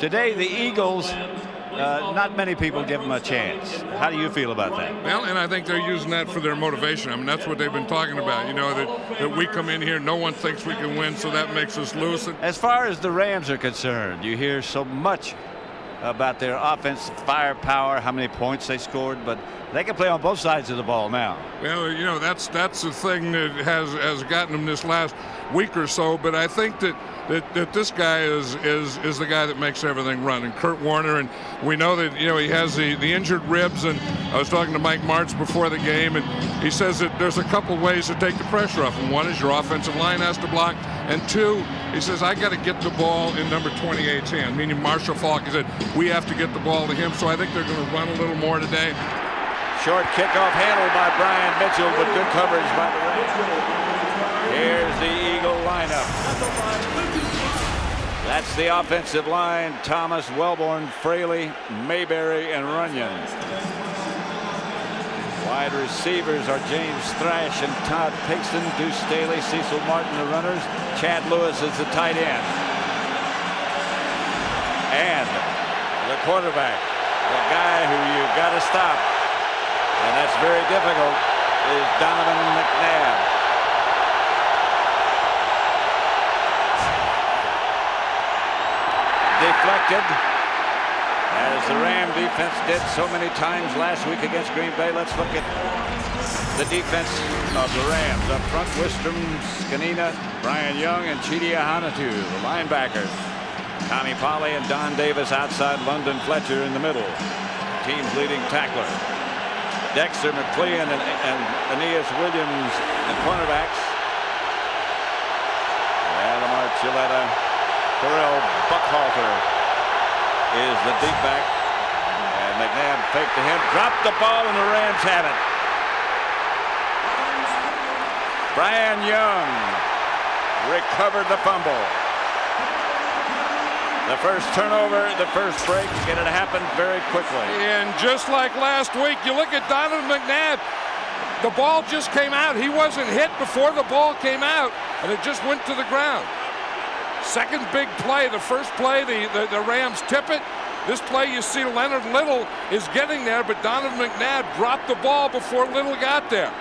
Today, the Eagles, not many people give them a chance. How do you feel about that? Well, and I think they're using that for their motivation. I mean, that's what they've been talking about, you know, that we come in here, no one thinks we can win, so that makes us lose. As far as the Rams are concerned, you hear so much about their offensive firepower, how many points they scored, but they can play on both sides of the ball now. Well, you know, that's the thing that has gotten them this last week or so, but I think that this guy is the guy that makes everything run, and Kurt Warner, and we know that, you know, he has the injured ribs, and I was talking to Mike Martz before the game, and he says that there's a couple ways to take the pressure off him. One is your offensive line has to block, and two, he says, I got to get the ball in number 28's hand, meaning Marshall Faulk. He said, we have to get the ball to him, so I think they're going to run a little more today. Short kickoff handled by Brian Mitchell, but good coverage by the Rams. Here's the Eagle lineup. That's the offensive line: Thomas, Wellborn, Fraley, Mayberry, and Runyon. Wide receivers are James Thrash and Todd Pinkston. Duce Staley, Cecil Martin, the runners. Chad Lewis is the tight end. And the quarterback, the guy who you've got to stop, and that's very difficult, is Donovan McNabb. Deflected, as the Ram defense did so many times last week against Green Bay. Let's look at the defense of the Rams. Up front, Wistrom, Skanina, Brian Young, and Chidi Ahanatu. The linebackers, Tommy Polley and Don Davis outside, London Fletcher in the middle. Team's leading tackler. Dexter McLean and Aeneas Williams and cornerbacks. Lamar Chiletta. Terrell Buckhalter is the deep back. And McNabb faked to him. Dropped the ball, and the Rams have it. Brian Young recovered the fumble. The first turnover, the first break, and it happened very quickly. And just like last week, you look at Donovan McNabb, the ball just came out. He wasn't hit before the ball came out, and it just went to the ground. Second big play. The first play, the Rams tip it. This play, you see Leonard Little is getting there, but Donovan McNabb dropped the ball before Little got there.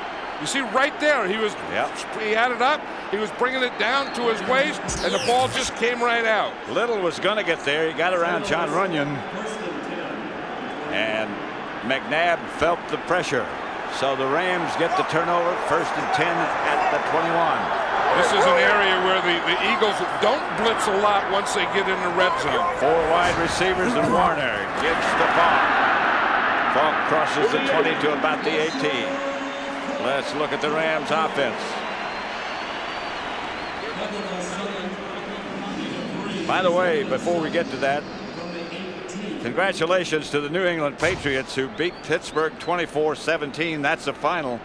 You see right there, he had it up, he was bringing it down to his waist, and the ball just came right out. Little was going to get there. He got around John Runyon, and McNabb felt the pressure. So the Rams get the turnover, 1st and 10 at the 21. This is an area where the Eagles don't blitz a lot once they get in the red zone. 4 wide receivers, and Warner gives to Faulk. Faulk crosses the 20 to about the 18. Let's look at the Rams offense. By the way, before we get to that, congratulations to the New England Patriots, who beat Pittsburgh 24-17. That's the final.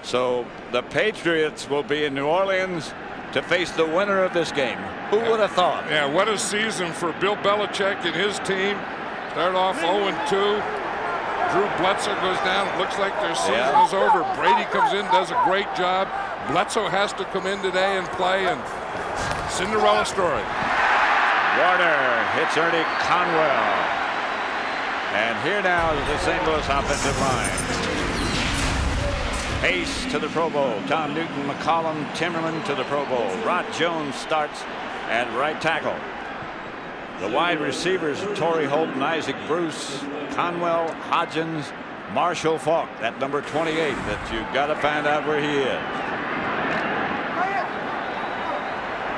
So the Patriots will be in New Orleans to face the winner of this game. Who would have thought? Yeah, what a season for Bill Belichick and his team. Start off 0-2. Drew Bledsoe goes down. It looks like their season is over. Brady comes in, does a great job. Bledsoe has to come in today and play, and Cinderella story. Warner hits Ernie Conwell. And here now is the St. Louis offensive line. Pace to the Pro Bowl. Tom Newton, McCollum, Timmerman to the Pro Bowl. Rod Jones starts at right tackle. The wide receivers, Torrey Holton, Issac Bruce, Conwell, Hodgins, Marshall Faulk. That number 28 that you've got to find out where he is.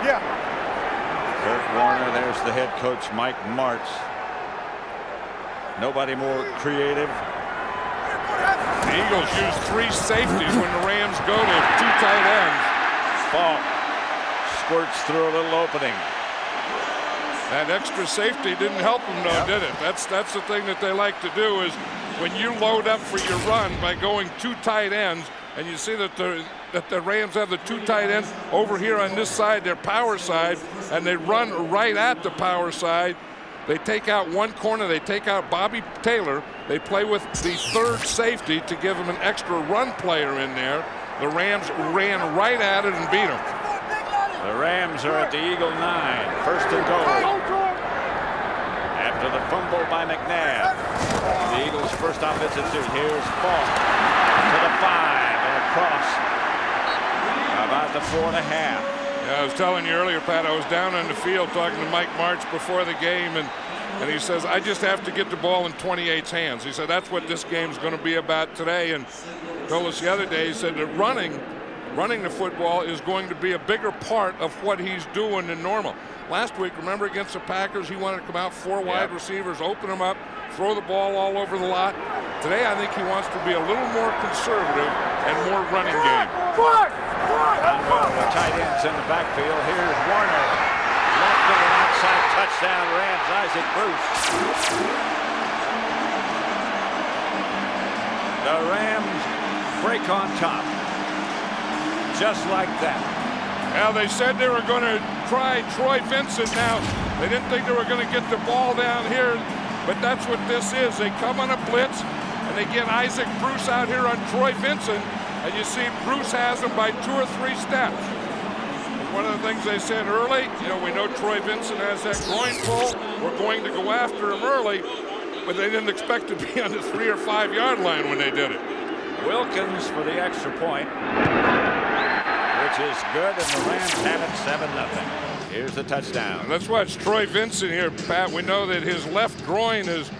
Yeah. Kurt Warner, there's the head coach, Mike Martz. Nobody more creative. The Eagles use 3 safeties when the Rams go to 2 tight ends. Faulk squirts through a little opening. That extra safety didn't help them, though, did it? That's the thing that they like to do, is when you load up for your run by going 2 tight ends, and you see that the Rams have the 2 tight ends over here on this side, their power side, and they run right at the power side. They take out one corner. They take out Bobby Taylor. They play with the 3rd safety to give them an extra run player in there. The Rams ran right at it and beat them. The Rams are at the Eagle 9. 1st and goal. after the fumble by McNabb. The Eagles' first offensive suit. Here's Faulk to the 5 and across about the 4.5. Yeah, I was telling you earlier, Pat, I was down on the field talking to Mike March before the game, and he says, I just have to get the ball in 28's hands. He said, that's what this game's going to be about today. And told us the other day, he said that running the football is going to be a bigger part of what he's doing than normal. Last week, remember, against the Packers, he wanted to come out 4 wide receivers, open them up, throw the ball all over the lot. Today, I think he wants to be a little more conservative and more running game. The tight ends in the backfield. Here's Warner. Left of an outside touchdown. Rams, Issac Bruce. The Rams break on top. Just like that. Well, they said they were going to try Troy Vincent now. They didn't think they were going to get the ball down here, but that's what this is. They come on a blitz, and they get Issac Bruce out here on Troy Vincent, and you see Bruce has him by 2 or 3 steps. One of the things they said early, we know Troy Vincent has that groin pull. We're going to go after him early, but they didn't expect to be on the 3 or 5 yard line when they did it. Wilkins for the extra point, which is good, and the Rams have it 7-0. Here's the touchdown. Let's watch Troy Vincent here, Pat. We know that his left groin is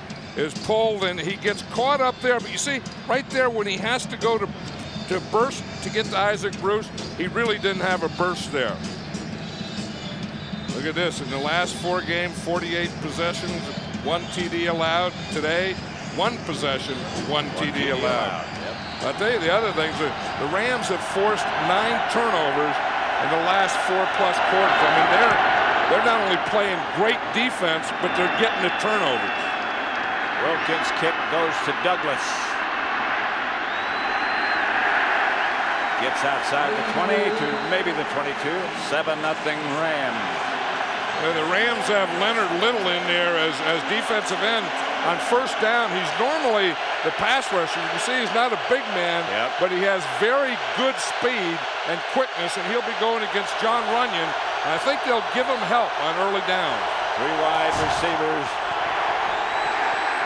pulled, and he gets caught up there. But you see, right there when he has to go to burst to get to Issac Bruce, he really didn't have a burst there. Look at this. In the last 4 games, 48 possessions, 1 TD allowed. Today, 1 possession, 1 TD allowed. I'll tell you the other things. The Rams have forced 9 turnovers in the last 4+ quarters. I mean, they're not only playing great defense, but they're getting the turnovers. Wilkins' kick goes to Douglas. Gets outside the 20 to maybe the 22. 7-0 Rams. The Rams have Leonard Little in there as defensive end. On first down, he's normally the pass rusher. You can see he's not a big man, but he has very good speed and quickness, and he'll be going against John Runyon. And I think they'll give him help on early down. 3 wide receivers.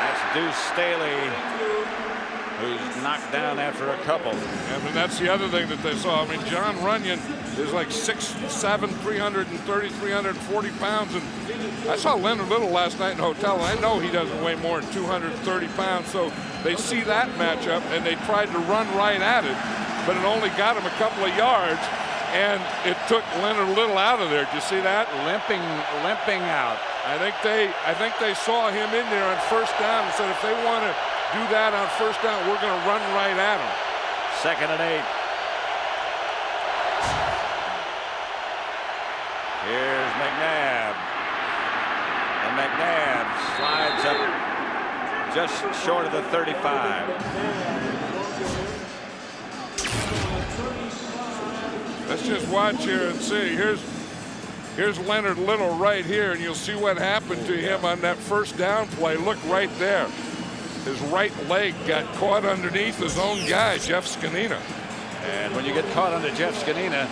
That's Duce Staley, who's knocked down after a couple. I mean, that's the other thing that they saw. I mean, John Runyon is like 6'7", 330, 340 pounds. And I saw Leonard Little last night in the hotel, and I know he doesn't weigh more than 230 pounds. So they see that matchup, and they tried to run right at it, but it only got him a couple of yards, and it took Leonard Little out of there. Did you see that? Limping out. I think they saw him in there on first down and said, if they want to do that on first down, we're going to run right at him. 2nd and 8. Here's McNabb. And McNabb slides up just short of the 35. Let's just watch here and see. Here's Leonard Little right here, and you'll see what happened to him on that first down play. Look right there. His right leg got caught underneath his own guy, Jeff Scanina. And when you get caught under Jeff Scanina,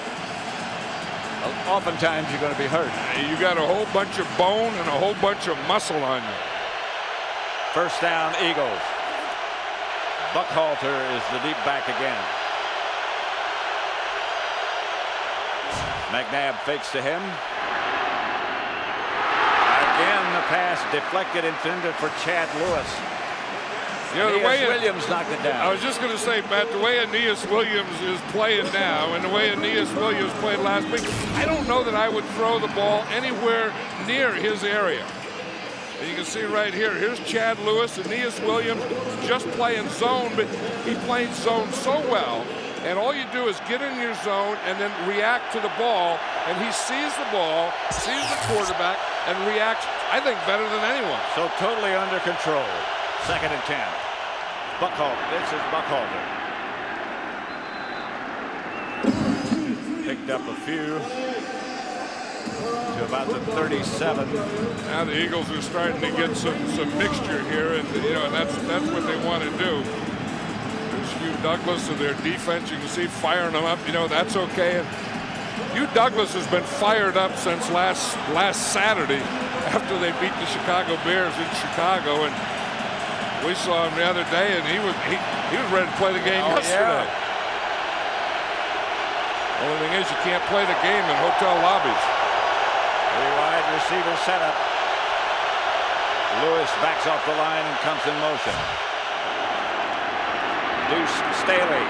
oftentimes you're going to be hurt. You got a whole bunch of bone and a whole bunch of muscle on you. First down, Eagles. Buckhalter is the deep back again. McNabb fakes to him. Again, the pass deflected intended for Chad Lewis. The way Williams knocked it down. I was just going to say, Pat, the way Aeneas Williams is playing now and the way Aeneas Williams played last week, I don't know that I would throw the ball anywhere near his area. And you can see right here, here's Chad Lewis, Aeneas Williams just playing zone, but he plays zone so well. And all you do is get in your zone and then react to the ball. And he sees the ball, sees the quarterback, and reacts, I think, better than anyone. So totally under control. 2nd and 10. Buckhalter. This is Buckhalter. Picked up a few to about the 37. Now the Eagles are starting to get some mixture here, and that's what they want to do. There's Hugh Douglas of their defense. You can see firing them up. That's okay. And Hugh Douglas has been fired up since last Saturday after they beat the Chicago Bears in Chicago, and we saw him the other day, and he was ready to play the game yesterday. Yeah. Only thing is, you can't play the game in hotel lobbies. Wide receiver setup. Lewis backs off the line and comes in motion. Duce Staley.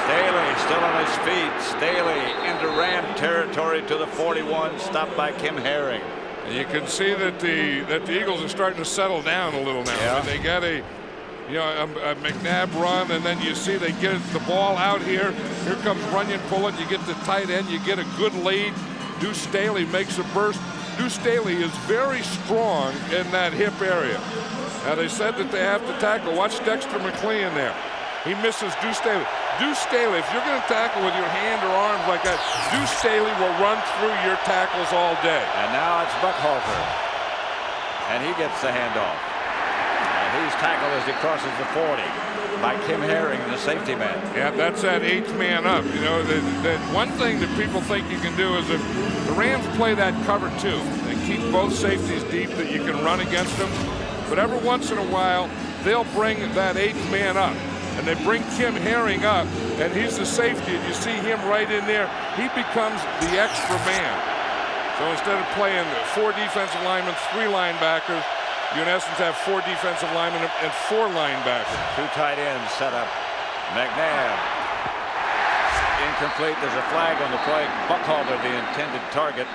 Staley still on his feet. Staley into Ram territory to the 41, stopped by Kim Herring. And you can see that the Eagles are starting to settle down a little now. Yeah. I mean, they got a McNabb run, and then you see they get the ball out here. Here comes Runyon pulling. You get the tight end. You get a good lead. Duce Staley makes a burst. Duce Staley is very strong in that hip area. Now, they said that they have to tackle. Watch Dexter McLean there. He misses Duce Staley. Duce Staley, if you're going to tackle with your hand or arms like that, Duce Staley will run through your tackles all day. And now it's Buckhalter. And he gets the handoff. And he's tackled as he crosses the 40 by Kim Herring, the safety man. Yeah, that's that 8th man up. You know, the one thing that people think you can do is if the Rams play that cover 2, they keep both safeties deep that you can run against them. But every once in a while, they'll bring that 8th man up. And they bring Kim Herring up, and he's the safety, and you see him right in there. He becomes the extra man. So instead of playing 4 defensive linemen, 3 linebackers, you in essence have 4 defensive linemen and 4 linebackers. 2 tight ends set up. McNabb. Incomplete. There's a flag on the play. Buckhalter, the intended target.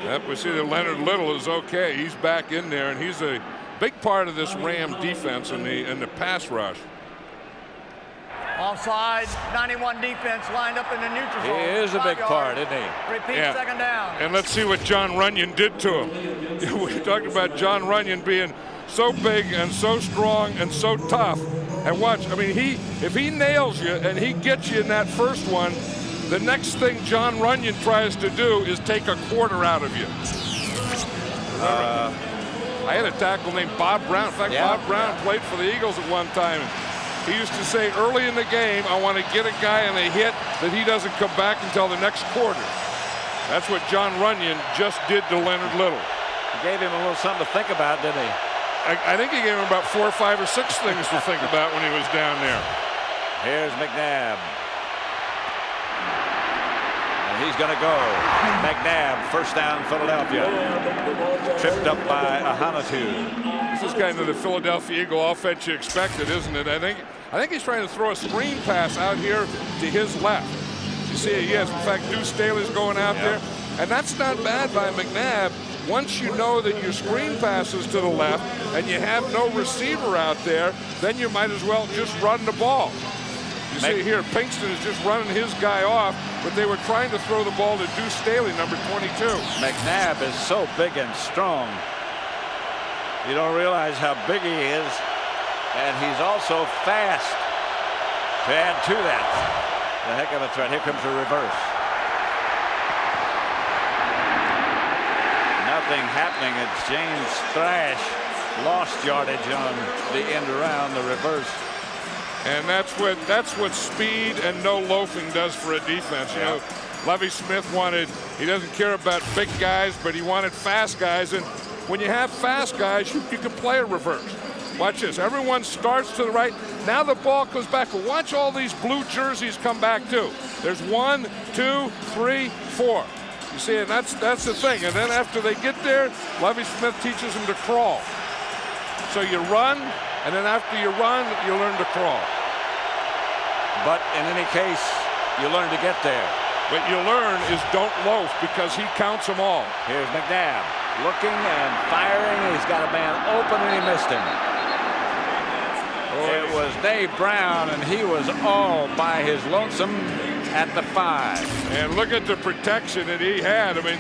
Yep, we see that Leonard Little is okay. He's back in there, and he's a big part of this Ram defense in the pass rush. Offside, 91 defense lined up in the neutral zone. He is a big part, isn't he? Repeat, second down. And let's see what John Runyon did to him. We talked about John Runyon being so big and so strong and so tough. And watch, I mean, if he nails you and he gets you in that first one, the next thing John Runyon tries to do is take a quarter out of you. I had a tackle named Bob Brown. In fact, Bob Brown played for the Eagles at one time. He used to say early in the game, I want to get a guy in a hit that he doesn't come back until the next quarter. That's what John Runyon just did to Leonard Little. He gave him a little something to think about, didn't he? I think he gave him about 4 or 5 or 6 things to think about when he was down there. Here's McNabb. And he's going to go. McNabb, first down, Philadelphia. Tripped up by Ahanatu. This is kind of the Philadelphia Eagle offense you expected, isn't it? I think he's trying to throw a screen pass out here to his left. You see it, yes. In fact, Duce Staley's going out there. And that's not bad by McNabb. Once you know that your screen passes to the left and you have no receiver out there, then you might as well just run the ball. You see here, Pinkston is just running his guy off, but they were trying to throw the ball to Duce Staley, number 22. McNabb is so big and strong. You don't realize how big he is, and he's also fast. To add to that, a heck of a threat. Here comes the reverse. Nothing happening. It's James Thrash. Lost yardage on the end around, the reverse. And that's what speed and no loafing does for a defense. You know, Lovie Smith he doesn't care about big guys, but he wanted fast guys. And when you have fast guys, you can play a reverse. Watch this. Everyone starts to the right. Now the ball goes back. Watch all these blue jerseys come back too. There's 1, 2, 3, 4. You see, and that's the thing. And then after they get there, Lovie Smith teaches them to crawl. So you run, and then after you run, you learn to crawl. But in any case, you learn to get there. What you learn is don't loaf because he counts them all. Here's McNabb looking and firing. He's got a man open and he missed him. It was Dave Brown, and he was all by his lonesome at the 5. And look at the protection that he had. I mean,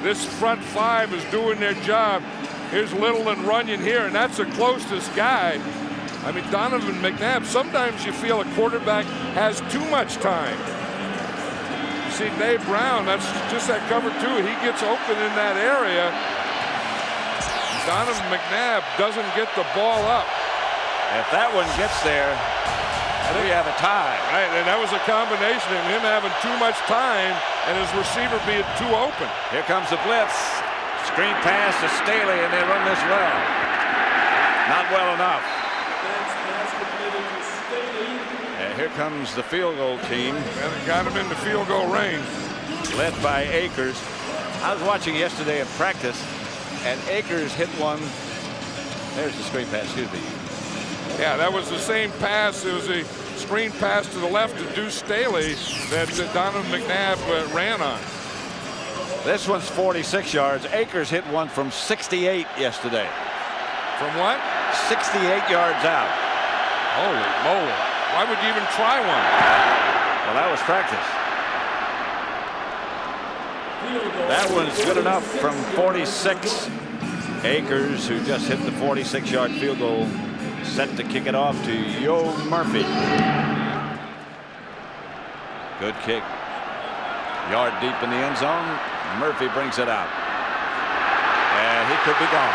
this front 5 is doing their job. Here's Little and Runyon here, and that's the closest guy. I mean, Donovan McNabb, sometimes you feel a quarterback has too much time. You see Dave Brown, that's just that cover 2. He gets open in that area. Donovan McNabb doesn't get the ball up. If that one gets there, We have a tie. Right, and that was a combination of him having too much time and his receiver being too open. Here comes the blitz. Screen pass to Staley, and they run this well. Not well enough. And here comes the field goal team. And it got him into field goal range. Led by Akers. I was watching yesterday at practice, and Akers hit one. There's the screen pass, excuse me. Yeah, that was the same pass. It was a screen pass to the left to Duce Staley that Donovan McNabb ran on. This one's 46 yards. Akers hit one from 68 yesterday. From what? 68 yards out. Holy moly. Why would you even try one? Well, that was practice. That one's good enough from 46. Akers, who just hit the 46-yard field goal, set to kick it off to Yo Murphy. Good kick. Yard deep in the end zone. Murphy brings it out. And he could be gone.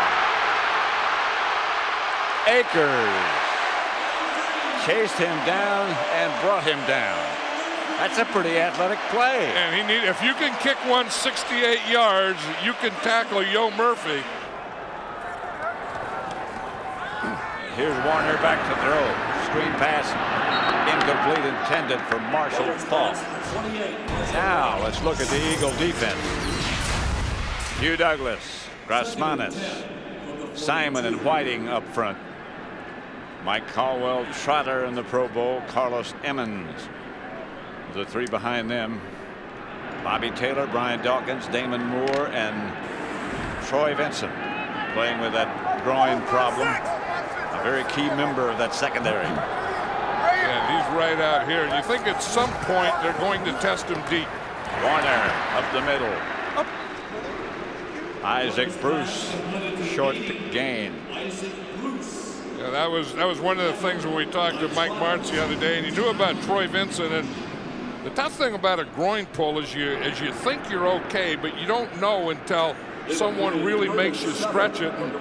Akers chased him down and brought him down. That's a pretty athletic play. And if you can kick one 68 yards, you can tackle Yo Murphy. Here's Warner back to throw. Screen pass incomplete, intended for Marshall Faulk. Now let's look at the Eagle defense. Hugh Douglas, Grasmanis, Simon and Whiting up front. Mike Caldwell, Trotter in the Pro Bowl, Carlos Emmons. The three behind them, Bobby Taylor, Brian Dawkins, Damon Moore, and Troy Vincent, playing with that groin problem. A very key member of that secondary. And he's right out here. You think at some point they're going to test him deep. Warner up the middle. Up. Issac Bruce, short gain. Yeah, that was one of the things when we talked to Mike Martz the other day, and he knew about Troy Vincent. And the tough thing about a groin pull is you think you're okay, but you don't know until someone really makes you stretch it. And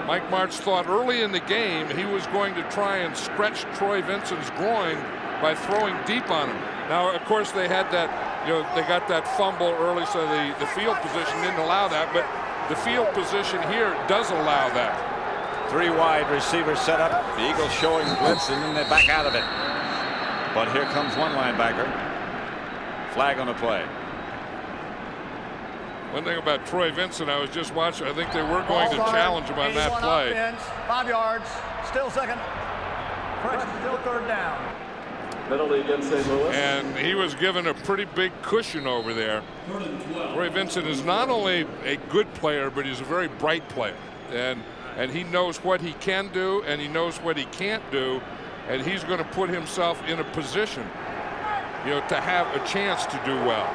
Mike Martz thought early in the game he was going to try and stretch Troy Vincent's groin by throwing deep on him. Now, of course, they had that, they got that fumble early, so the field position didn't allow that, but the field position here does allow that. Three wide receivers set up. The Eagles showing blitz, and then they back out of it. But here comes one linebacker. Flag on the play. One thing about Troy Vincent, I was just watching, I think they were going to challenge him on that play. Offense, 5 yards, still second. Still third down. Penalty against St. Louis. And he was given a pretty big cushion over there. Troy Vincent is not only a good player, but he's a very bright player. And he knows what he can do, and he knows what he can't do, and he's going to put himself in a position, to have a chance to do well.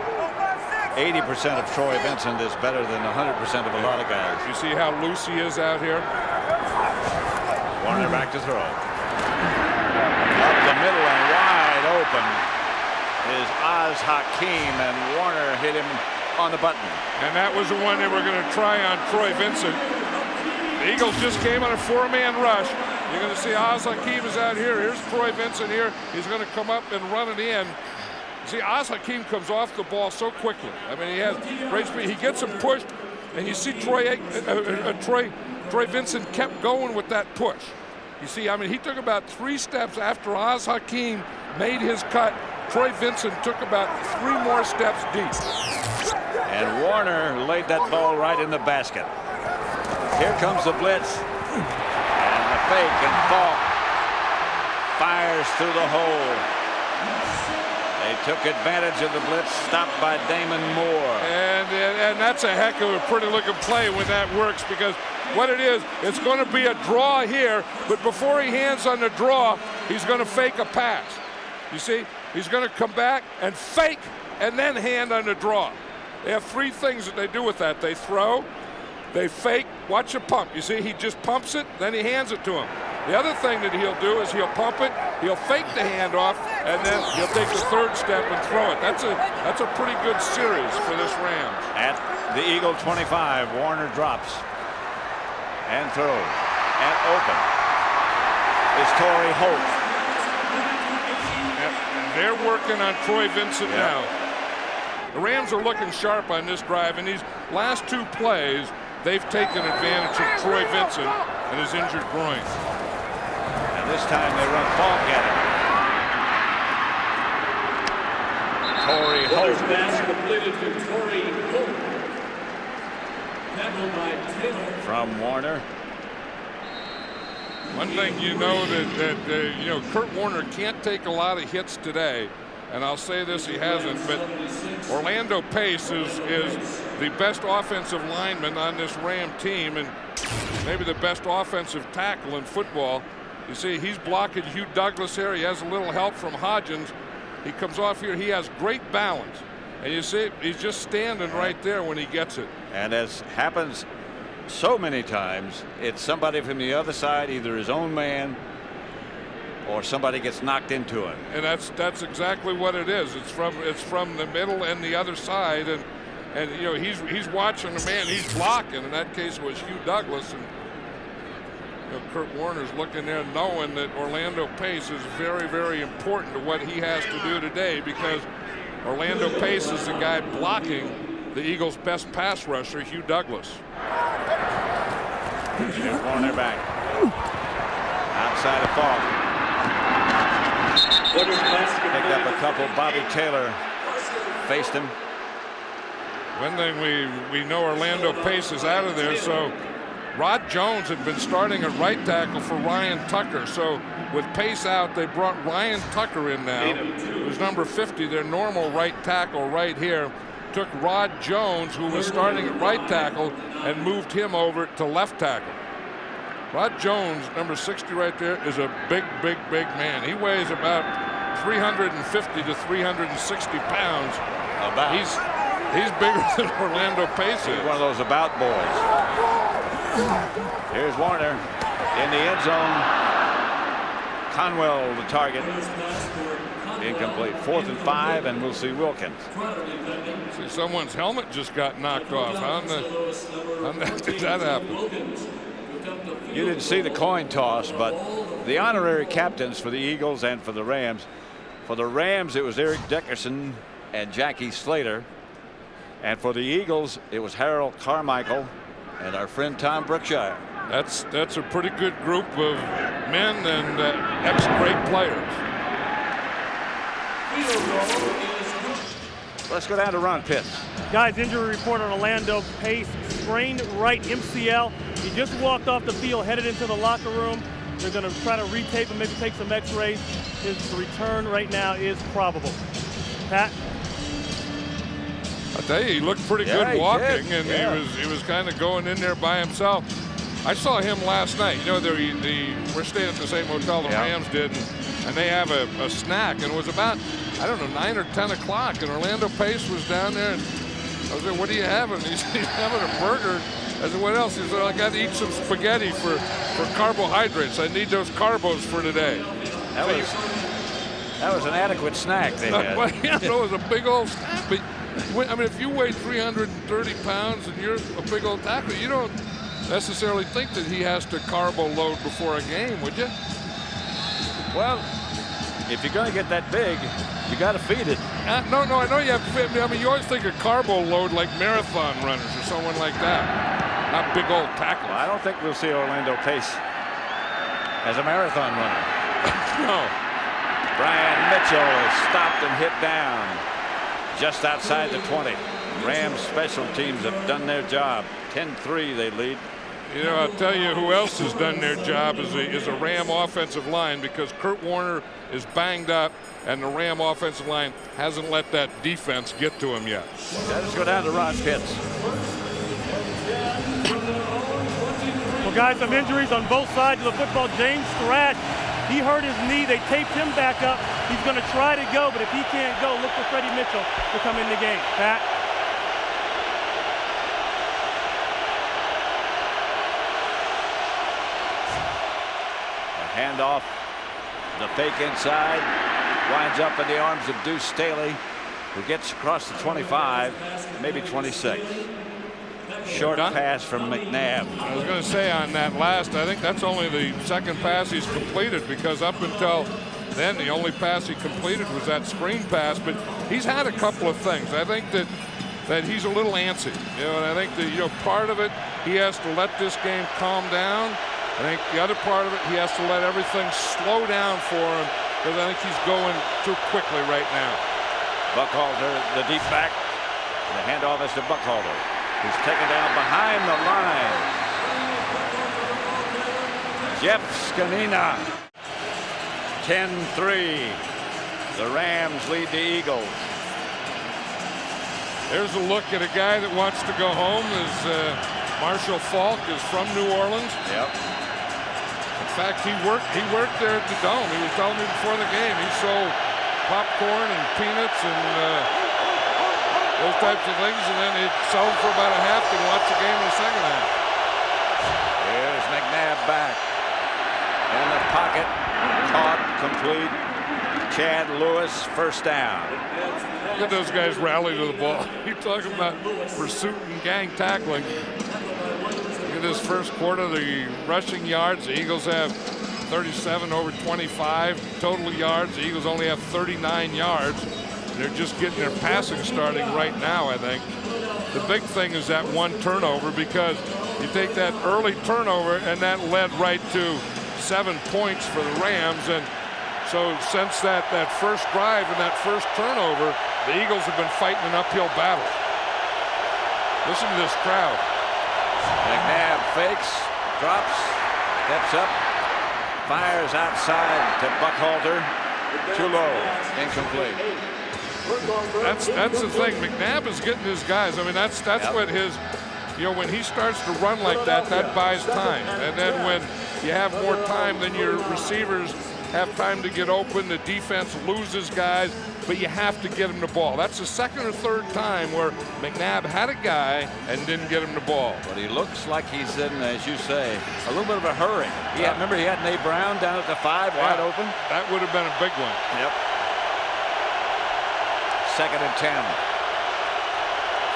80% of Troy Vincent is better than 100% of a lot of guys. You see how loose he is out here? Warner back to throw. Up the middle and wide open is Oz Hakeem, and Warner hit him on the button. And that was the one they were going to try on Troy Vincent. The Eagles just came on a 4-man rush. You're going to see Oz Hakeem is out here. Here's Troy Vincent here. He's going to come up and run it in. See, Oz Hakeem comes off the ball so quickly. I mean, he has great speed. He gets him pushed, and you see Troy Vincent kept going with that push. You see, I mean, he took about 3 steps after Oz Hakeem made his cut. Troy Vincent took about 3 more steps deep. And Warner laid that ball right in the basket. Here comes the blitz. And the fake, and Faulk fires through the hole. They took advantage of the blitz, stopped by Damon Moore. And that's a heck of a pretty looking play when that works, because what it is, it's going to be a draw here, but before he hands on the draw, he's going to fake a pass. You see, he's going to come back and fake and then hand on the draw. They have 3 things that they do with that. They throw, they fake, watch a pump. You see, he just pumps it, then he hands it to him. The other thing that he'll do is he'll pump it, he'll fake the handoff, and then he'll take the 3rd step and throw it. That's a pretty good series for this Rams. At the Eagle 25, Warner drops and throws. And open is Torrey Holt. They're working on Troy Vincent now. The Rams are looking sharp on this drive. In these last 2 plays, they've taken advantage of Troy Vincent and his injured groin. And this time they run Faulk at it. Torrey Holt. Pass completed to Torrey Holt. Handled by Taylor. From Warner. One thing you know that you know, Kurt Warner can't take a lot of hits today, and I'll say this, he hasn't, but Orlando Pace is the best offensive lineman on this Ram team, and maybe the best offensive tackle in football. You see, he's blocking Hugh Douglas here. He has a little help from Hodgins. He comes off here. He has great balance, and you see he's just standing right there when he gets it. And as happens so many times, it's somebody from the other side, either his own man or somebody gets knocked into him. And that's exactly what it is. It's from the middle and the other side, and you know, he's watching the man he's blocking. In that case, it was Hugh Douglas, and you know, Kurt Warner's looking there knowing that Orlando Pace is very, very important to what he has to do today, because Orlando Pace is the guy blocking the Eagles' best pass rusher, Hugh Douglas. Here's Warner back. Outside of Faulk. Picked up a couple. Bobby Taylor faced him. One thing we know, Orlando Pace is out of there, so Rod Jones had been starting at right tackle for Ryan Tucker. So with Pace out, they brought Ryan Tucker in now, who's number 50, their normal right tackle right here. Took Rod Jones, who was starting at right tackle, and moved him over to left tackle. Rod Jones, number 60 right there, is a big man. He weighs about 350 to 360 pounds. He's bigger than Orlando Pace is. He's one of those about boys. Here's Warner in the end zone. Conwell, the target. Incomplete. 4th and 5, and we'll see Wilkins. See, someone's helmet just got knocked off. How did that happen? You didn't see the coin toss, but the honorary captains for the Eagles and for the Rams. For the Rams, it was Eric Dickerson and Jackie Slater. And for the Eagles, it was Harold Carmichael and our friend Tom Brookshire. That's a pretty good group of men and ex-great players. Let's go down to Ron Pitts. Guys, injury report on Orlando Pace, sprained right MCL. He just walked off the field, headed into the locker room. They're going to try to retape him, maybe take some x-rays. His return right now is probable. Pat? I'll tell you, he looked pretty good walking, and he was kind of going in there by himself. I saw him last night. You know, we're staying at the same hotel the Rams did, and they have a snack, and it was about, I don't know, 9 or 10 o'clock, and Orlando Pace was down there, and I was like, what are you having? He's having a burger. I said, what else? He said, I got to eat some spaghetti for carbohydrates. I need those carbos for today. That was an adequate snack they had. Well, yeah, it was a big old snack. But, I mean, if you weigh 330 pounds and you're a big old tackler, you don't necessarily think that he has to carbo load before a game, would you? Well, if you're going to get that big, you got to feed it. No, I know you have to feed it. I mean, you always think of carbo load like marathon runners or someone like that, not big old tacklers. Well, I don't think we'll see Orlando Pace as a marathon runner. No. Brian Mitchell is stopped and hit down just outside the 20. Rams special teams have done their job. 10-3 they lead. You know, I'll tell you who else has done their job is a Ram offensive line, because Kurt Warner is banged up and the Ram offensive line hasn't let that defense get to him yet. Let's go down to Ron Pitts. Well, guys, some injuries on both sides of the football. James Thrash, he hurt his knee. They taped him back up. He's going to try to go, but if he can't go, look for Freddie Mitchell to come in the game. Pat? Handoff, the fake inside, winds up in the arms of Duce Staley, who gets across the 25, maybe 26. Short pass from McNabb. I was going to say on that last, I think that's only the second pass he's completed, because up until then the only pass he completed was that screen pass. But he's had a couple of things. I think that he's a little antsy, and I think that, part of it, he has to let this game calm down. I think the other part of it, he has to let everything slow down for him, because I think he's going too quickly right now. Buckhalter, the deep back. The handoff is to Buckhalter. He's taken down behind the line. Jeff Scanina. 10-3. The Rams lead the Eagles. There's a look at a guy that wants to go home. Marshall Faulk is from New Orleans. Yep. In fact, he worked there at the Dome. He was telling me before the game he sold popcorn and peanuts and those types of things, and then he'd sell them for about a half and watch the game in the second half. Here's McNabb back in the pocket, caught, complete. Chad Lewis, first down. Look at those guys rally to the ball. You're talking about pursuit and gang tackling. Look at this first quarter, the rushing yards. The Eagles have 37 over 25 total yards. The Eagles only have 39 yards. They're just getting their passing starting right now, I think. The big thing is that one turnover, because you take that early turnover and that led right to 7 points for the Rams. And so since that first drive and that first turnover, the Eagles have been fighting an uphill battle. Listen to this crowd. McNabb fakes, drops, steps up, fires outside to Buckhalter. Too low, incomplete. That's the thing. McNabb is getting his guys. I mean, that's what his, when he starts to run like that buys time. And then when you have more time, then your receivers have time to get open. The defense loses guys, but you have to get him the ball. That's the second or third time where McNabb had a guy and didn't get him the ball. But he looks like he's in, as you say, a little bit of a hurry. Remember, he had Nate Brown down at the 5, wide open. That would have been a big one. Yep. 2nd and 10.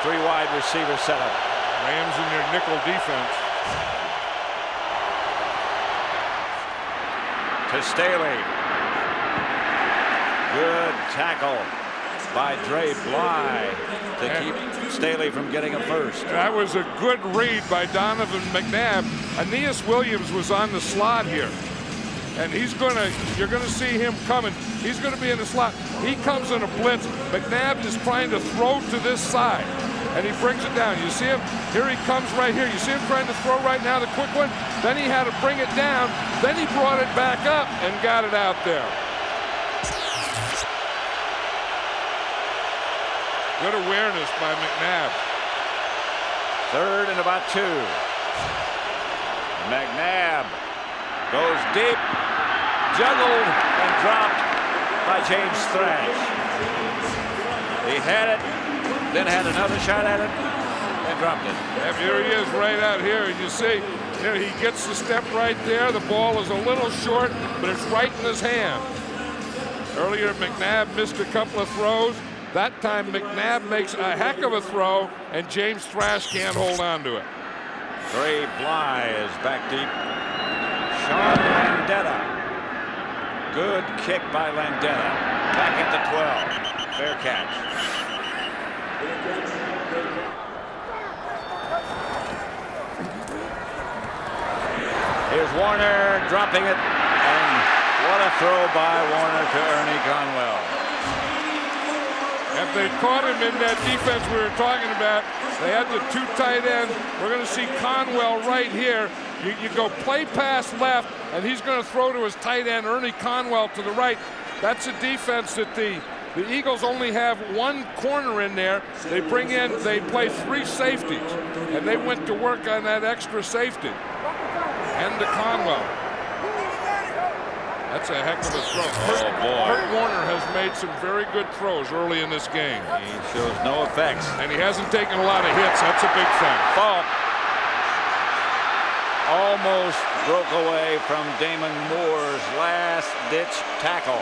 3 wide receiver setup. Rams in their nickel defense. To Staley. Good tackle by Dre Bly to keep Staley from getting a first. That was a good read by Donovan McNabb. Aeneas Williams was on the slot here. And you're gonna see him coming. He's gonna be in the slot. He comes in a blitz. McNabb is trying to throw to this side, and he brings it down. You see him? Here he comes right here. You see him trying to throw right now, the quick one. Then he had to bring it down. Then he brought it back up and got it out there. Good awareness by McNabb. 3rd and about 2. McNabb goes deep, juggled and dropped by James Thrash. He had it, then had another shot at it, and dropped it. And here he is right out here, and you see, he gets the step right there. The ball is a little short, but it's right in his hand. Earlier, McNabb missed a couple of throws. That time, McNabb makes a heck of a throw, and James Thrash can't hold on to it. Dre Bly is back deep. Sean Landetta. Good kick by Landetta. Back at the 12. Fair catch. Here's Warner dropping it. And what a throw by Warner to Ernie Conwell. If they caught him in that defense we were talking about, they had the 2 tight ends. We're going to see Conwell right here. You go play pass left, and he's going to throw to his tight end, Ernie Conwell, to the right. That's a defense that the Eagles only have 1 corner in there. They play 3 safeties, and they went to work on that extra safety. And to Conwell. That's a heck of a throw. Kurt Warner has made some very good throws early in this game. He shows no effects. And he hasn't taken a lot of hits. That's a big thing. Faulk almost broke away from Damon Moore's last-ditch tackle.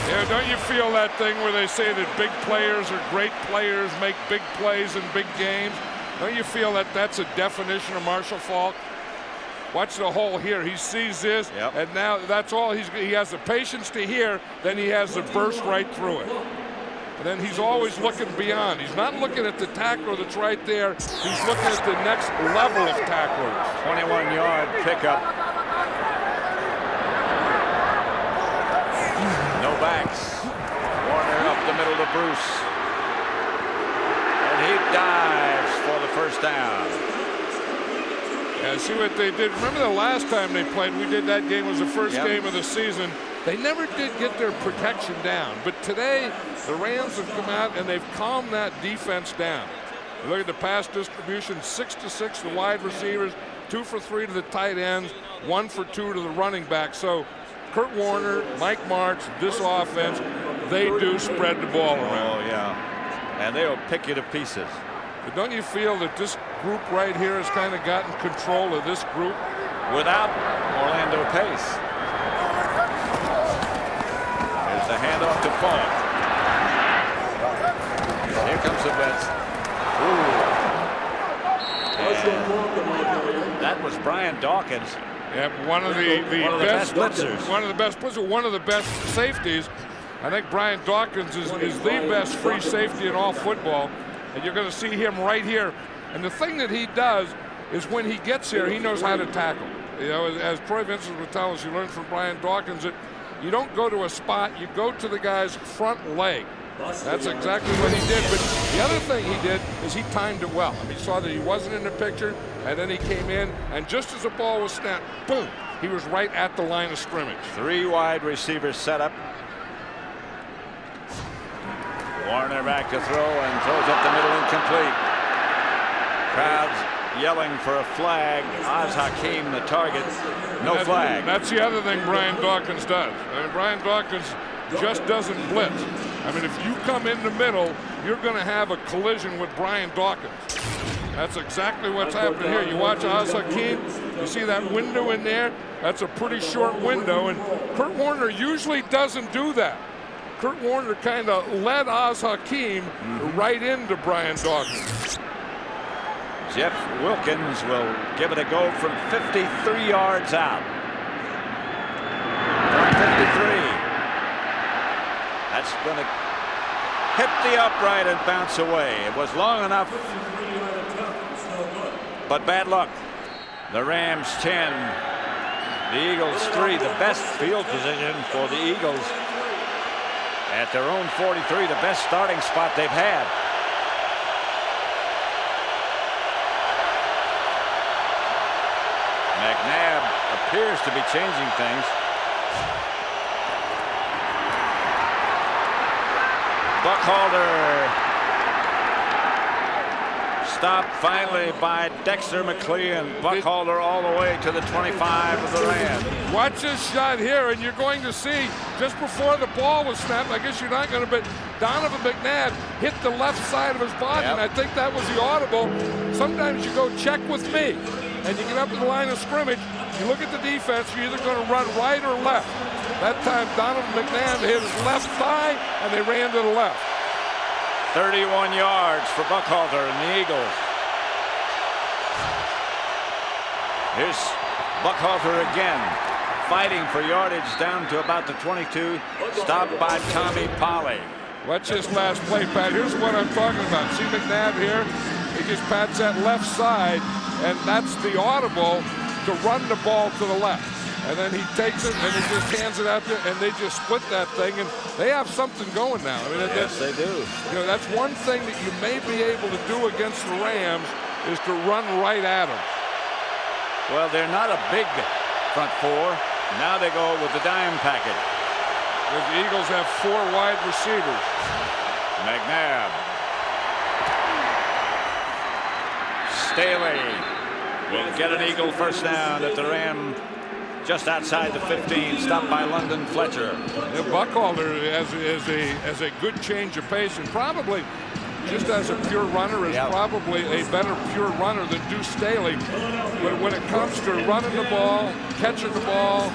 Yeah, don't you feel that thing where they say that big players or great players make big plays in big games? Don't you feel that that's a definition of Marshall Faulk? Watch the hole here. He sees this, and now that's all. He has the patience to hear. Then he has the burst right through it. And then he's always looking beyond. He's not looking at the tackler that's right there. He's looking at the next level of tacklers. 21-yard pickup. No backs. Warner up the middle to Bruce. And he dives for the first down. Yeah, see what they did. Remember the last time they played, we did that game, was the first game of the season. They never did get their protection down. But today, the Rams have come out and they've calmed that defense down. You look at the pass distribution, 6-6 to wide receivers, 2 for 3 to the tight ends, 1 for 2 to the running back. So Kurt Warner, Mike Martz, this offense, they do spread the ball around. Oh, yeah. And they'll pick you to pieces. But don't you feel that this group right here has kind of gotten control of this group? Without Orlando Pace. Here's the handoff to Faulk. Here comes the blitz. That was Brian Dawkins. Yeah, one of the best blitzers. One of the best blitzers. One of the best safeties. I think Brian Dawkins is the best free safety in all football. And you're going to see him right here. And the thing that he does is when he gets here, he knows how to tackle. You know, as Troy Vincent would tell us, you learned from Brian Dawkins that you don't go to a spot, you go to the guy's front leg. That's exactly what he did. But the other thing he did is he timed it well. I mean, he saw that he wasn't in the picture, and then he came in, and just as the ball was snapped, boom, he was right at the line of scrimmage. 3 wide receivers set up. Warner back to throw and throws up the middle, incomplete. Crowds yelling for a flag. Oz Hakeem the target. No flag. That's the other thing Brian Dawkins does. I mean, Brian Dawkins just doesn't blitz. I mean, if you come in the middle, you're going to have a collision with Brian Dawkins. That's exactly what's happening here. You watch Oz Hakeem, you see that window in there? That's a pretty short window, and Kurt Warner usually doesn't do that. Kurt Warner kind of led Oz Hakeem right into Brian Dawkins. Jeff Wilkins will give it a go from 53 yards out. From 53. That's going to hit the upright and bounce away. It was long enough, but bad luck. The Rams 10, the Eagles 3. The best field position for the Eagles at their own 43, the best starting spot they've had. McNabb appears to be changing things. Buckhalter stopped finally by Dexter McLean. Buckhalter all the way to the 25 of the Rams. Watch this shot here, and you're going to see just before the ball was snapped, I guess you're not going to, but Donovan McNabb hit the left side of his body, and I think that was the audible. Sometimes you go check with me, and you get up to the line of scrimmage, you look at the defense, you're either going to run right or left. That time Donovan McNabb hit his left thigh, and they ran to the left. 31 yards for Buckhalter and the Eagles. Here's Buckhalter again, fighting for yardage down to about the 22. Stopped by Tommy Polley. Watch this last play, Pat. Here's what I'm talking about. See McNabb here? He just pats that left side, and that's the audible to run the ball to the left. And then he takes it and he just hands it out there, and they just split that thing, and they have something going now. I mean, yes, they do. You know, that's one thing that you may be able to do against the Rams is to run right at them. Well, they're not a big front four. Now they go with the dime package. The Eagles have 4 wide receivers. McNabb. Staley will get an Eagle first down at the Ram, just outside the 15, stopped by London Fletcher. Yeah, Buckhalter has a good change of pace, and probably just as a pure runner is probably a better pure runner than Duce Staley. But when it comes to running the ball, catching the ball,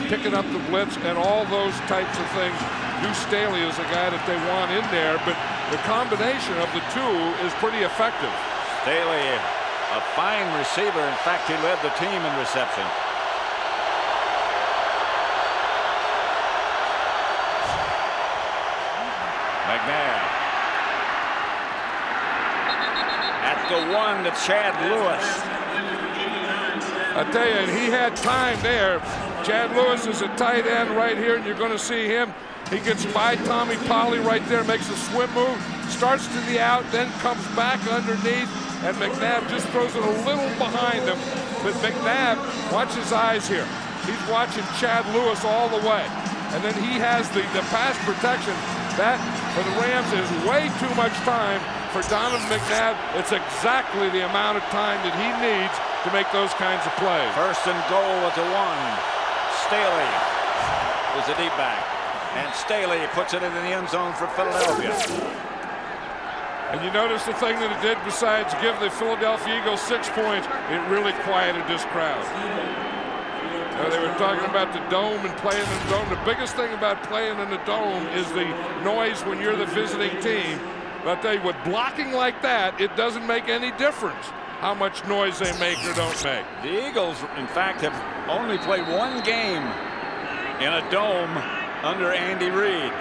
picking up the blitz, and all those types of things, Duce Staley is a guy that they want in there. But the combination of the two is pretty effective. Staley A fine receiver. In fact, he led the team in reception. McNabb. At the 1 to Chad Lewis. I tell you, and he had time there. Chad Lewis is a tight end right here, and you're going to see him. He gets by Tommy Polley right there, makes a swim move, starts to the out, then comes back underneath, and McNabb just throws it a little behind him. But McNabb, watch his eyes here. He's watching Chad Lewis all the way. And then he has the pass protection. That, for the Rams, is way too much time. For Donovan McNabb, it's exactly the amount of time that he needs to make those kinds of plays. First and goal at the 1. Staley is the deep back. And Staley puts it into the end zone for Philadelphia. And you notice the thing that it did besides give the Philadelphia Eagles 6 points, it really quieted this crowd. They were talking about the dome and playing in the dome. The biggest thing about playing in the dome is the noise when you're the visiting team. But I tell you, with blocking like that, it doesn't make any difference how much noise they make or don't make. The Eagles, in fact, have only played 1 game in a dome under Andy Reid,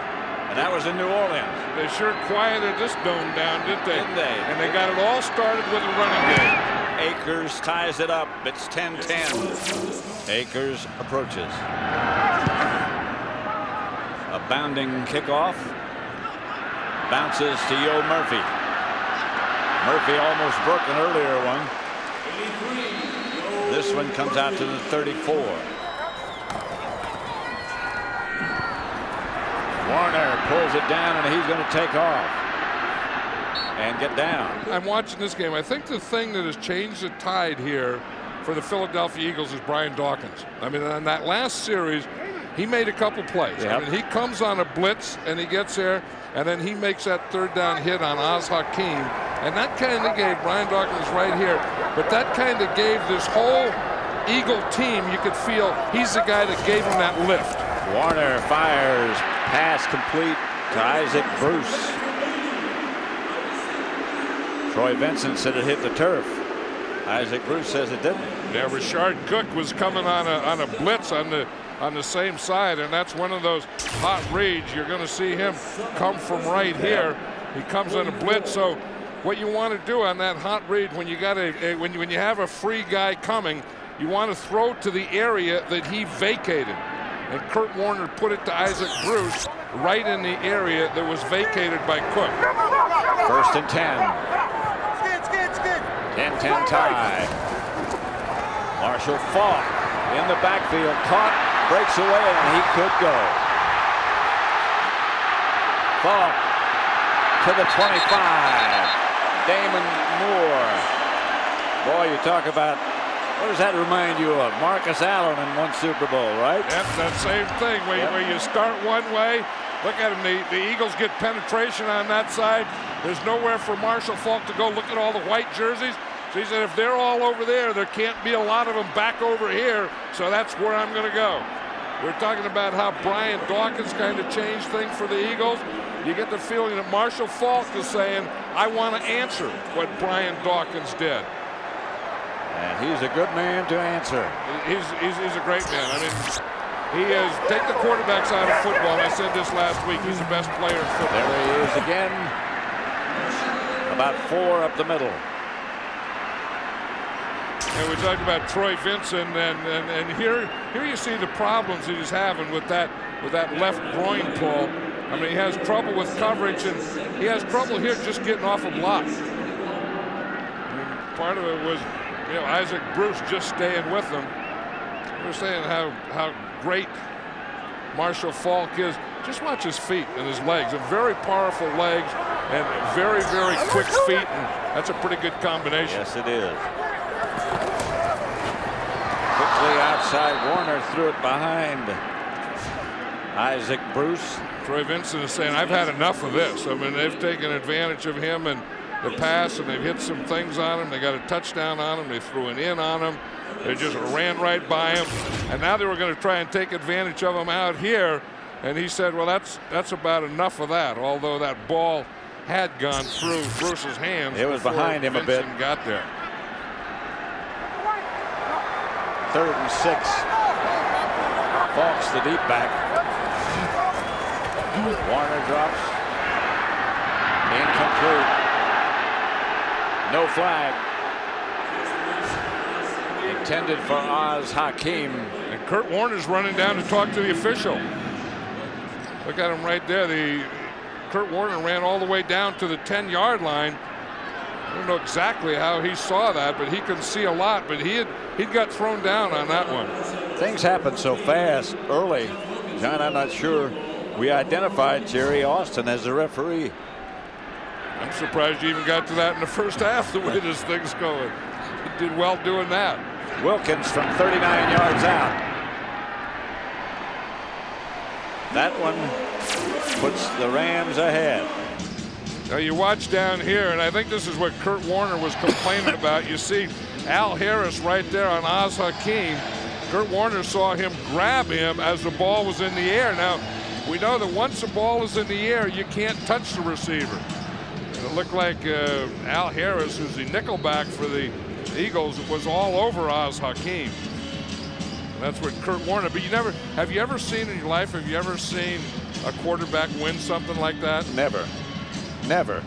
and that was in New Orleans. They sure quieted this dome down, didn't they? Didn't they? And they got it all started with a running game. Akers ties it up. It's 10-10. Akers approaches. A bounding kickoff. Bounces to Yo Murphy. Murphy almost broke an earlier one. This one comes out to the 34. Warner pulls it down, and he's going to take off and get down. I'm watching this game. I think the thing that has changed the tide here for the Philadelphia Eagles is Brian Dawkins. I mean, in that last series, he made a couple plays. Yep. I mean, he comes on a blitz, and he gets there, and then he makes that third down hit on Oz Hakeem. And that kind of gave Brian Dawkins right here, but that kind of gave this whole Eagle team, you could feel he's the guy that gave him that lift. Warner fires, pass complete to Issac Bruce. Troy Vincent said it hit the turf. Issac Bruce says it didn't. Yeah, Rashard Cook was coming on a blitz on the same side, and that's one of those hot reads. You're going to see him come from right here. He comes on a blitz. So what you want to do on that hot read when you got when you have a free guy coming, you want to throw to the area that he vacated. And Kurt Warner put it to Issac Bruce right in the area that was vacated by Cook. First and 10. 10-10 tie. Marshall Faulk in the backfield, caught, breaks away, and he could go. Faulk to the 25. Damon Moore. Boy, you talk about, what does that remind you of? Marcus Allen in one Super Bowl, right? Yep, that same thing where you start one way. Look at him. The Eagles get penetration on that side. There's nowhere for Marshall Faulk to go. Look at all the white jerseys. So he said, if they're all over there, there can't be a lot of them back over here. So that's where I'm going to go. We're talking about how Brian Dawkins kind of changed things for the Eagles. You get the feeling that Marshall Faulk is saying, I want to answer what Brian Dawkins did. And he's a good man to answer. He's a great man. I mean, he is, take the quarterbacks out of football. I said this last week. He's the best player in football. There he is again. About 4 up the middle. And we talked about Troy Vincent, and here you see the problems that he's having with that left groin pull. I mean, he has trouble with coverage, and he has trouble here just getting off a block. I mean, part of it was, Issac Bruce just staying with him. We're saying how great Marshall Faulk is. Just watch his feet and his legs. Very powerful legs and very, very quick feet, and that's a pretty good combination. Yes, it is. Quickly outside, Warner threw it behind Issac Bruce. Troy Vincent is saying, I've had enough of this. I mean, they've taken advantage of him and the pass, and they've hit some things on him. They got a touchdown on him. They threw an in on him. They just ran right by him. And now they were going to try and take advantage of him out here. And he said, well, that's about enough of that, although that ball had gone through Bruce's hands. It was behind him a bit. Got there. 3rd and 6. Faulk's the deep back. Warner drops. Incomplete. No flag. Intended for Oz Hakeem. And Kurt Warner's running down to talk to the official. Look at him right there. Kurt Warner ran all the way down to the 10-yard line. I don't know exactly how he saw that, but he could see a lot. But he'd got thrown down on that one. Things happen so fast early. John, I'm not sure we identified Jerry Austin as the referee. I'm surprised you even got to that in the first half, the way this thing's going. He did well doing that. Wilkins from 39 yards out. That one puts the Rams ahead. Now you watch down here, and I think this is what Kurt Warner was complaining about. You see Al Harris right there on Oz Hakeem. Kurt Warner saw him grab him as the ball was in the air. Now, we know that once the ball is in the air, you can't touch the receiver. And it looked like Al Harris, who's the nickelback for the Eagles, was all over Oz Hakeem. And that's what Kurt Warner. But have you ever seen in your life? Have you ever seen a quarterback win something like that? Never. Never.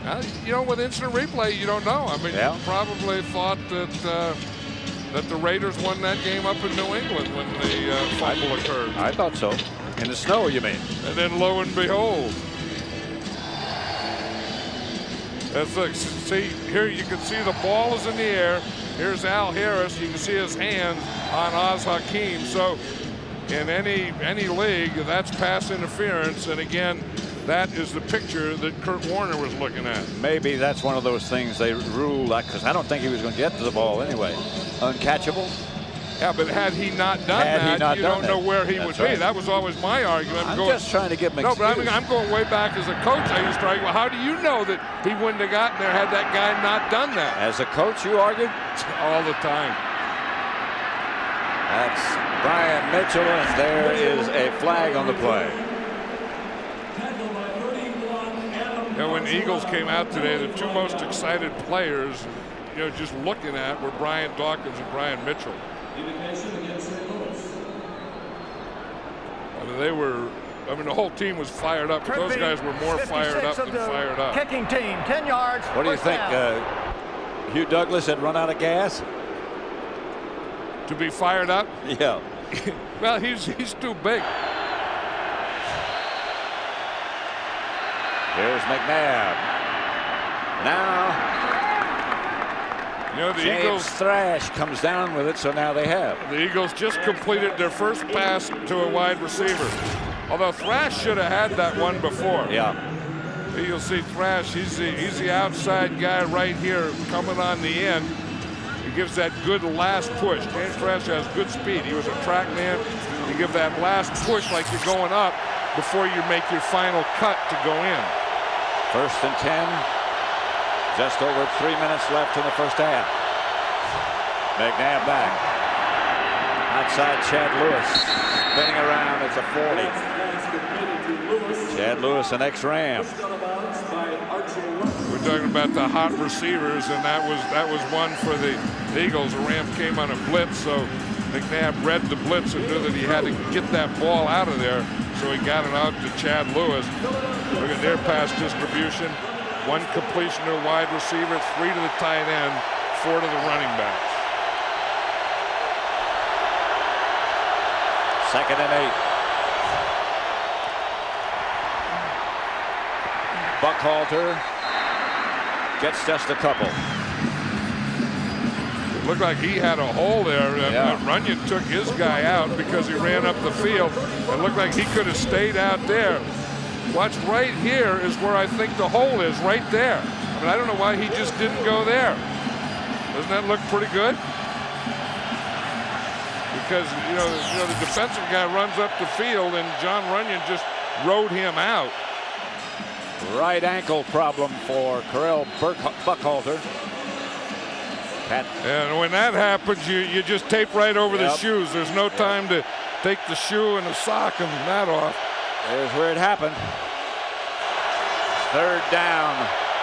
Well, with instant replay, you don't know. I mean, you probably thought that the Raiders won that game up in New England when the fumble occurred. I thought so. In the snow, you mean? And then lo and behold. See, here you can see the ball is in the air. Here's Al Harris. You can see his hands on Oz Hakeem. So in any league, that's pass interference. And again, that is the picture that Kurt Warner was looking at. Maybe that's one of those things they rule, because I don't think he was going to get to the ball anyway. Uncatchable. Yeah, but had he not done that, you don't know where he would be. That was always my argument. I'm just trying to give him an excuse. No, but I'm going way back as a coach. I used to argue, well, how do you know that he wouldn't have gotten there had that guy not done that? As a coach, you argued? All the time. That's Brian Mitchell, and there is a flag on the play. When the Eagles came out today, the two most excited players, just looking at, were Brian Dawkins and Brian Mitchell. I mean, the whole team was fired up, but those guys were more fired up than fired up. Kicking team, 10 yards. What do you think? Hugh Douglas had run out of gas? To be fired up? Yeah. Well, he's too big. Here's McNabb. Now, the James Eagles Thrash comes down with it, so now they have. The Eagles just completed their first pass to a wide receiver. Although Thrash should have had that one before. Yeah. You'll see Thrash, he's the outside guy right here coming on the end. He gives that good last push. James Thrash has good speed. He was a track man. You give that last push like you're going up before you make your final cut to go in. 1st and 10. Just over 3 minutes left in the first half. McNabb back. Outside Chad Lewis. Spinning around at the 40. Chad Lewis, an ex-Ram. We're talking about the hot receivers, and that was one for the Eagles. The Rams came on a blitz, so McNabb read the blitz and knew that he had to get that ball out of there. So he got it out to Chad Lewis. Look at their pass distribution. 1 completion to a wide receiver, 3 to the tight end, 4 to the running backs. 2nd and 8. Buckhalter gets just a couple. It looked like he had a hole there. Runyon took his guy out because he ran up the field. It looked like he could have stayed out there. Watch, right here is where I think the hole is, right there. I mean, I don't know why he just didn't go there. Doesn't that look pretty good? Because, the defensive guy runs up the field and John Runyon just rode him out. Right ankle problem for Carell Buckhalter. And when that happens, you just tape right over the shoes. There's no time to take the shoe and the sock and that off. There's where it happened. 3rd down.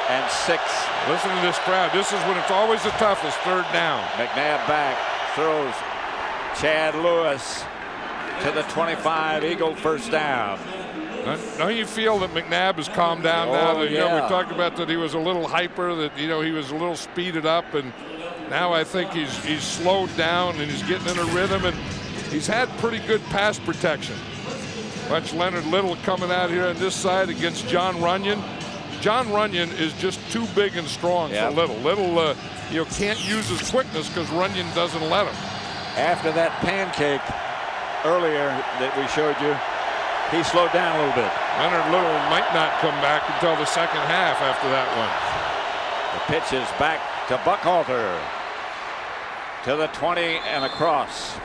and 6. Listen to this crowd. This is when it's always the toughest, 3rd down. McNabb back, throws. Chad Lewis to the 25. Eagle first down. Don't you feel that McNabb has calmed down now? That, yeah. We talked about that he was a little hyper, that he was a little speeded up, and now I think he's slowed down and he's getting in a rhythm, and he's had pretty good pass protection. Watch Leonard Little coming out here on this side against John Runyon. John Runyon is just too big and strong for Little. Little can't use his quickness because Runyon doesn't let him. After that pancake earlier that we showed you, he slowed down a little bit. Leonard Little might not come back until the second half after that one. The pitch is back to Buckhalter to the 20 and across.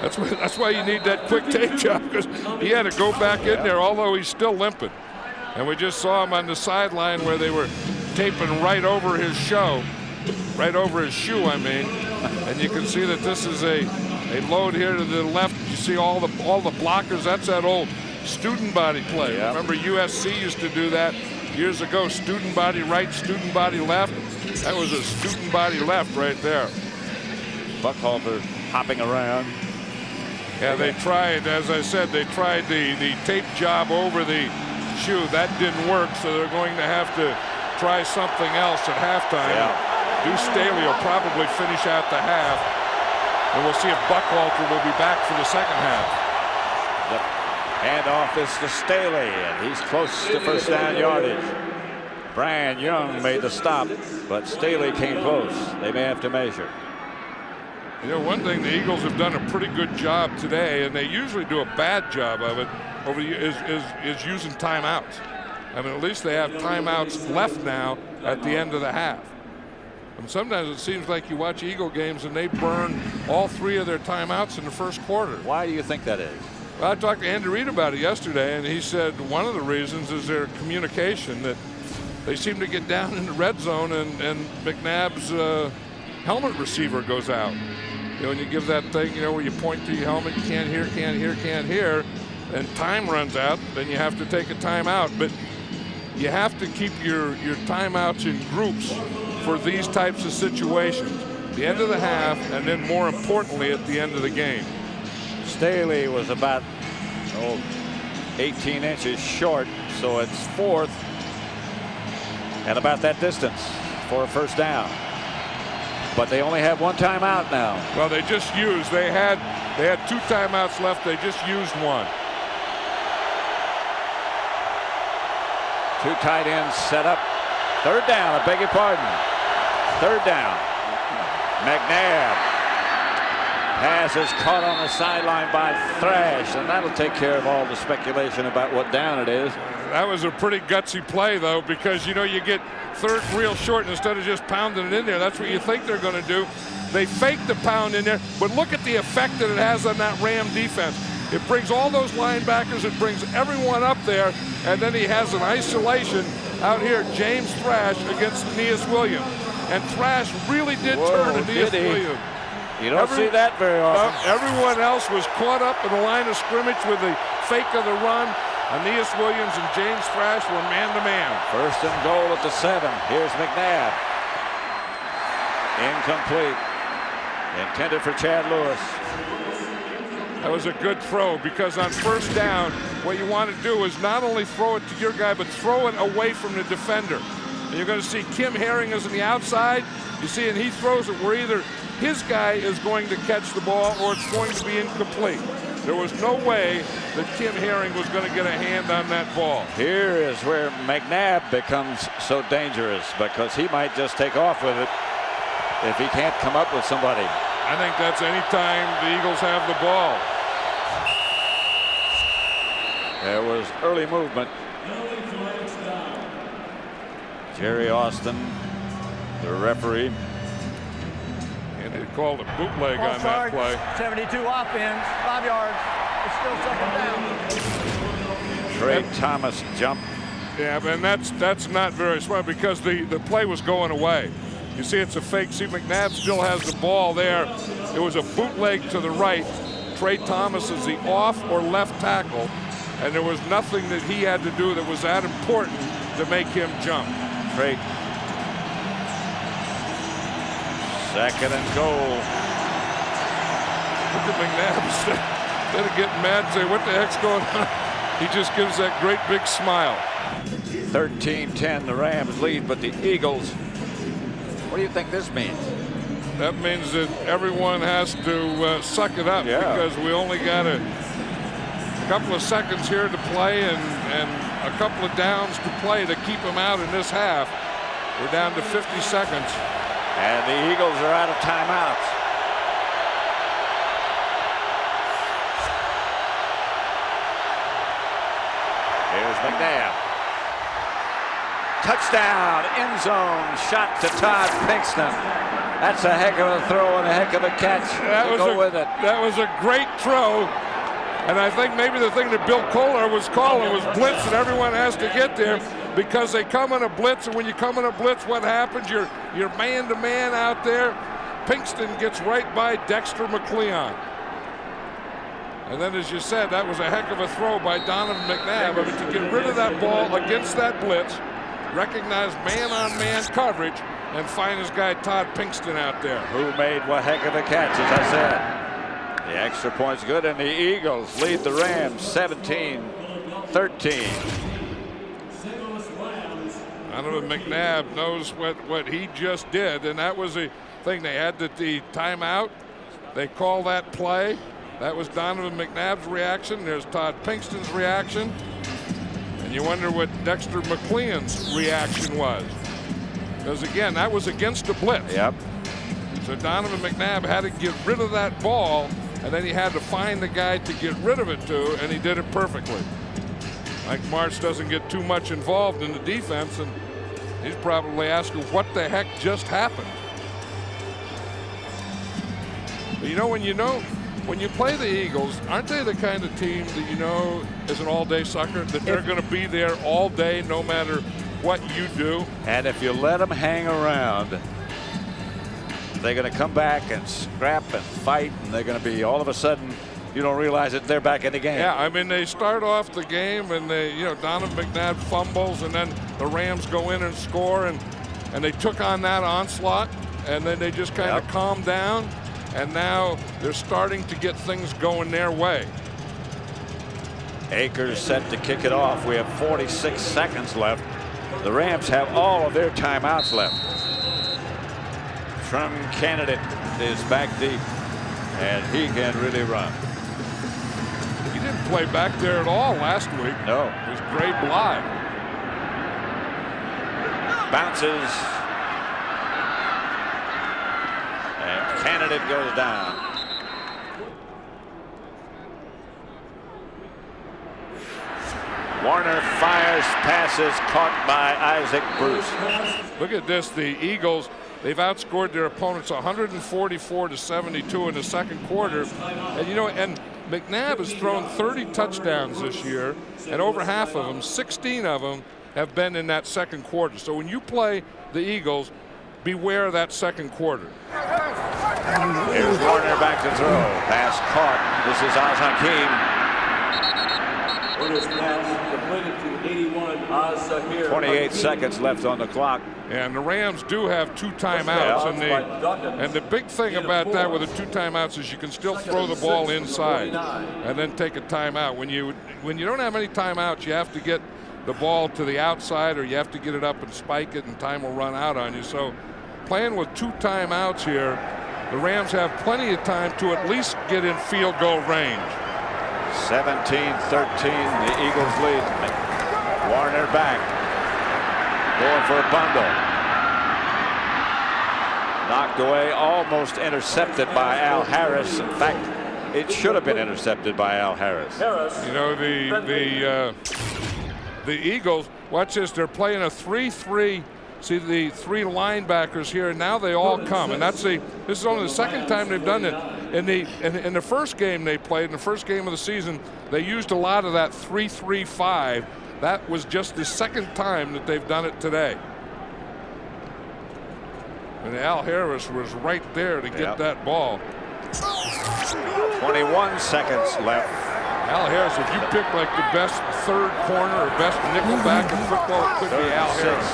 That's why you need that quick tape job, because he had to go back in there, although he's still limping. And we just saw him on the sideline where they were taping right over his shoe, I mean. And you can see that this is a load here to the left. You see all the blockers. That's that old student body play. Yep. Remember USC used to do that years ago. Student body right, student body left. That was a student body left right there. Buckhalter hopping around. Yeah, they tried, as I said, they tried the tape job over the shoe. That didn't work, so they're going to have to try something else at halftime. Yeah. Duce Staley will probably finish out the half, and we'll see if Buckhalter will be back for the second half. The handoff is to Staley, and he's close to first down yardage. Brian Young made the stop, but Staley came close. They may have to measure. One thing the Eagles have done a pretty good job today, and they usually do a bad job of it, is using timeouts. I mean, at least they have timeouts left now at the end of the half. And sometimes it seems like you watch Eagle games and they burn all 3 of their timeouts in the first quarter. Why do you think that is? Well, I talked to Andy Reid about it yesterday, and he said one of the reasons is their communication, that they seem to get down in the red zone and McNabb's helmet receiver goes out. When you give that thing, where you point to your helmet, you can't hear, and time runs out, then you have to take a timeout. But you have to keep your timeouts in groups for these types of situations. The end of the half, and then more importantly at the end of the game. Staley was about 18 inches short, so it's 4th and about that distance for a first down. But they only have 1 timeout now. Well, they had 2 timeouts left. They just used 1. 2 tight ends set up. 3rd down, I beg your pardon. 3rd down. McNabb. Pass is caught on the sideline by Thrash, and that'll take care of all the speculation about what down it is. That was a pretty gutsy play, though, because, you get 3rd real short, and instead of just pounding it in there, that's what you think they're going to do. They fake the pound in there, but look at the effect that it has on that Ram defense. It brings all those linebackers, it brings everyone up there, and then he has an isolation out here, James Thrash against Aeneas Williams. And Thrash really did turn Aeneas Williams. You don't see that very often. Everyone else was caught up in the line of scrimmage with the fake of the run. Aeneas Williams and James Thrash were man-to-man. 1st and goal at the 7. Here's McNabb. Incomplete. Intended for Chad Lewis. That was a good throw, because on 1st down, what you want to do is not only throw it to your guy, but throw it away from the defender. And you're going to see Kim Herring is on the outside. You see, and he throws it where either his guy is going to catch the ball or it's going to be incomplete. There was no way that Kim Herring was going to get a hand on that ball. Here is where McNabb becomes so dangerous, because he might just take off with it if he can't come up with somebody. I think that's any time the Eagles have the ball. There was early movement. Jerry Austin, the referee. And they called a bootleg on that play. 72 offense, 5 yards. It's still 2nd down. Trey Thomas jump. Yeah, and that's not very smart, because the play was going away. You see, it's a fake. See, McNabb still has the ball there. It was a bootleg to the right. Trey Thomas is the off or left tackle, and there was nothing that he had to do that was that important to make him jump. Straight. Second and goal. Look at McNabb. Instead of getting mad and say, what the heck's going on? He just gives that great big smile. 13-10, the Rams lead, but the Eagles, what do you think this means? That means that everyone has to suck it up, because we only got a couple of seconds here to play and a couple of downs to play to keep them out in this half. We're down to 50 seconds. And the Eagles are out of timeouts. Here's McNabb. Touchdown, end zone, shot to Todd Pinkston. That's a heck of a throw and a heck of a catch. Go with it. That was a great throw. And I think maybe the thing that Bill Kohler was calling was blitz, and everyone has to get there because they come in a blitz, and when you come in a blitz, what happens? You're man-to-man out there. Pinkston gets right by Dexter McLeon. And then, as you said, that was a heck of a throw by Donovan McNabb. I mean, to get rid of that ball against that blitz, recognize man-on-man coverage, and find his guy Todd Pinkston out there. Who made one heck of a catch, as I said. The extra point's good, and the Eagles lead the Rams 17-13. Donovan McNabb knows what he just did, and that was the thing. They had the timeout. They call that play. That was Donovan McNabb's reaction. There's Todd Pinkston's reaction. And you wonder what Dexter McLeon's reaction was. Because, again, that was against a blitz. Yep. So Donovan McNabb had to get rid of that ball, and then he had to find the guy to get rid of it to, and he did it perfectly. Mike Martz doesn't get too much involved in the defense, and he's probably asking what the heck just happened. But when you play the Eagles, aren't they the kind of team that you know is an all-day sucker, that they're going to be there all day no matter what you do? And if you let them hang around, they're going to come back and scrap and fight, and they're going to be, all of a sudden, you don't realize that they're back in the game. Yeah, I mean, they start off the game, and Donovan McNabb fumbles, and then the Rams go in and score, and they took on that onslaught, and then they just kind of calmed down, and now they're starting to get things going their way. Akers set to kick it off. We have 46 seconds left. The Rams have all of their timeouts left. From Candidate is back deep, and he can really run. He didn't play back there at all last week. No. It was Gray Bly. Bounces. And Candidate goes down. Warner fires, passes, caught by Issac Bruce. Look at this. The Eagles, they've outscored their opponents 144-72 in the second quarter. And McNabb has thrown 30 touchdowns this year, and over half of them, 16 of them, have been in that second quarter. So when you play the Eagles, beware of that second quarter. Here's Warner back to throw. Pass caught. This is Oz Hakeem. Warner's pass completed to 81 Oz Hakeem. 28 seconds left on the clock. And the Rams do have two timeouts, and the big thing about that with the two timeouts is you can still throw the ball inside and then take a timeout. When you don't have any timeouts, you have to get the ball to the outside, or you have to get it up and spike it, and time will run out on you. So playing with two timeouts here, the Rams have plenty of time to at least get in field goal range. 17-13, the Eagles lead. Warner back. Going for a bundle. Knocked away, almost intercepted by Al Harris. In fact, it should have been intercepted by Al Harris. You know, the Eagles, watch this, they're playing a 3-3. See the three linebackers here, and now they all come, and this is only the second time they've done it. In the first game they played, in the first game of the season, they used a lot of that 3-3-5. That was just the second time that they've done it today. And Al Harris was right there to get that ball. 21 seconds left. Al Harris, if you pick like the best third corner or best nickel back in football, it could be Al Harris.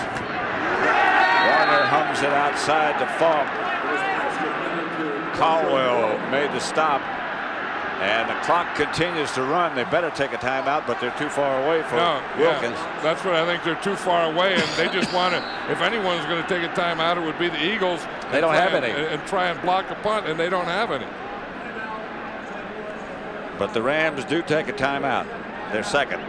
Warner hums it outside to Faulk. Caldwell made the stop. And the clock continues to run. They better take a timeout, but they're too far away for Wilkins. Yeah, that's what I think. They're too far away, and they just want to. If anyone's going to take a timeout, it would be the Eagles. They don't have any. And try and block a punt, and they don't have any. But the Rams do take a timeout. They're second.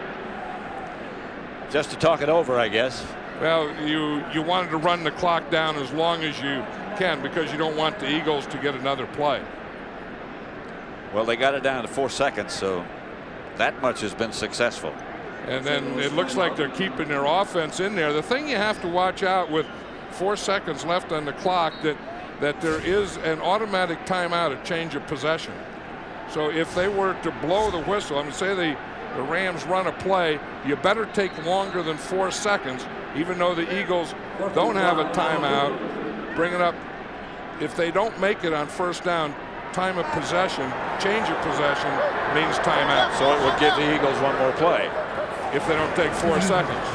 Just to talk it over, I guess. Well, you wanted to run the clock down as long as you can because you don't want the Eagles to get another play. Well, they got it down to 4 seconds, so that much has been successful. And then it looks like they're keeping their offense in there. The thing you have to watch out with 4 seconds left on the clock, that there is an automatic timeout, a change of possession. So if they were to blow the whistle, I mean, say the Rams run a play, you better take longer than 4 seconds, even though the Eagles don't have a timeout. Bring it up. If they don't make it on first down, time of possession, change of possession means timeout. So it would give the Eagles one more play if they don't take 4 seconds.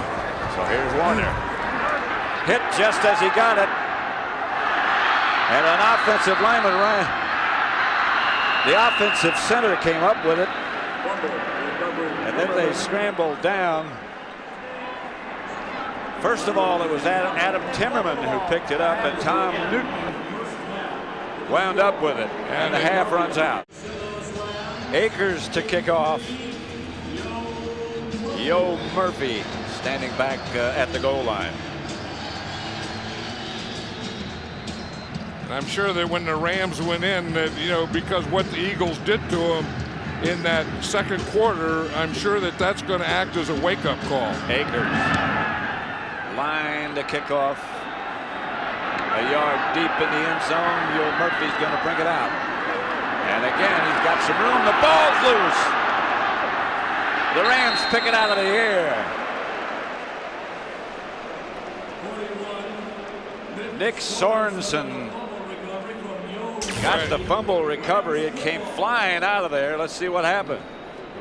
So here's Warner. Hit just as he got it. And an offensive lineman ran. The offensive center came up with it. And then they scrambled down. First of all, it was Adam Timmerman who picked it up, and Tom Newton wound up with it, and the half runs out. Akers to kick off. Yo Murphy standing back at the goal line. And I'm sure that when the Rams went in, that because what the Eagles did to them in that second quarter, I'm sure that that's going to act as a wake-up call. Akers, line to kick off. A yard deep in the end zone. Yo Murphy's going to bring it out. And again, he's got some room. The ball's loose. The Rams pick it out of the air. Nick Sorensen got the fumble recovery. It came flying out of there. Let's see what happened.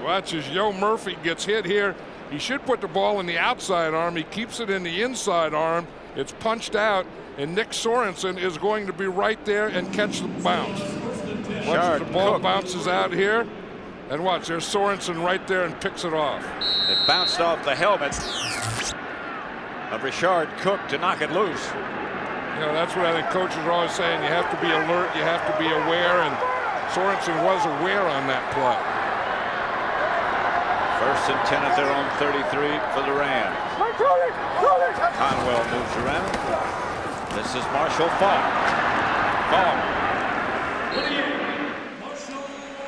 Watch as Yo Murphy gets hit here. He should put the ball in the outside arm. He keeps it in the inside arm. It's punched out. And Nick Sorensen is going to be right there and catch the bounce. Watch, the ball bounces out here. And watch, there's Sorensen right there and picks it off. It bounced off the helmet of Richard Cook to knock it loose. That's what I think coaches are always saying. You have to be alert, you have to be aware, and Sorensen was aware on that play. 1st and 10 at their own 33 for the Rams. Conwell moves around. This is Marshall Faulk.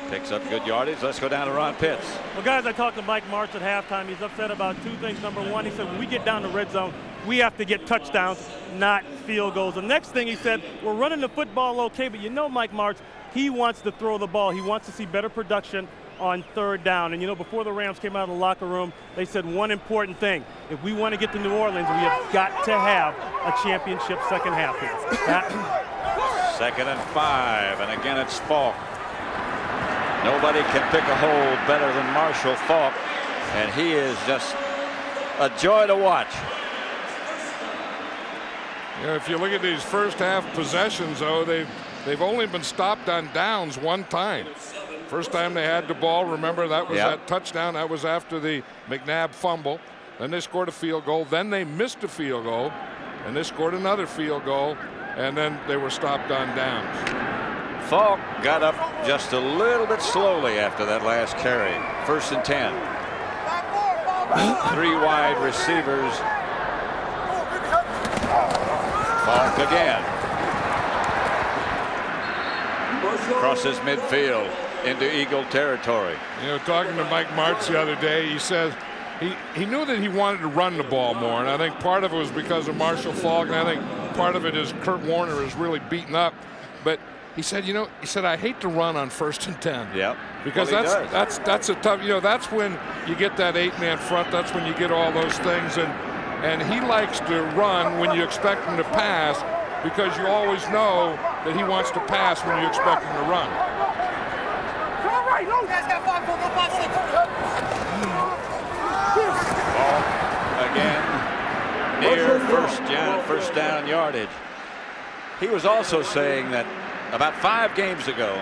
Picks up good yardage. Let's go down to Ron Pitts. Well, guys, I talked to Mike Martz at halftime. He's upset about 2 things. Number one, he said, when we get down to red zone, we have to get touchdowns, not field goals. The next thing he said, we're running the football okay, but Mike Martz, he wants to throw the ball. He wants to see better production on 3rd down. And before the Rams came out of the locker room, they said one important thing. If we want to get to New Orleans, we have got to have a championship second half here. 2nd and 5, and again it's Faulk. Nobody can pick a hole better than Marshall Faulk, and he is just a joy to watch. If you look at these first half possessions, though, they've only been stopped on downs 1 time. First time they had the ball, remember, that was that touchdown. That was after the McNabb fumble. Then they scored a field goal. Then they missed a field goal. And they scored another field goal. And then they were stopped on downs. Faulk got up just a little bit slowly after that last carry. 1st and 10. 3 wide receivers. Faulk again. Crosses midfield into Eagle territory. Talking to Mike Martz the other day, he says he knew that he wanted to run the ball more, and I think part of it was because of Marshall Faulk, and I think part of it is Kurt Warner is really beaten up. But he said, I hate to run on 1st and 10. Yep. Because that's a tough. That's when you get that 8-man front. That's when you get all those things, and he likes to run when you expect him to pass, because you always know that he wants to pass when you expect him to run. You guys got 5, 4, 5, 6. near first down yardage. He was also saying that about 5 games ago,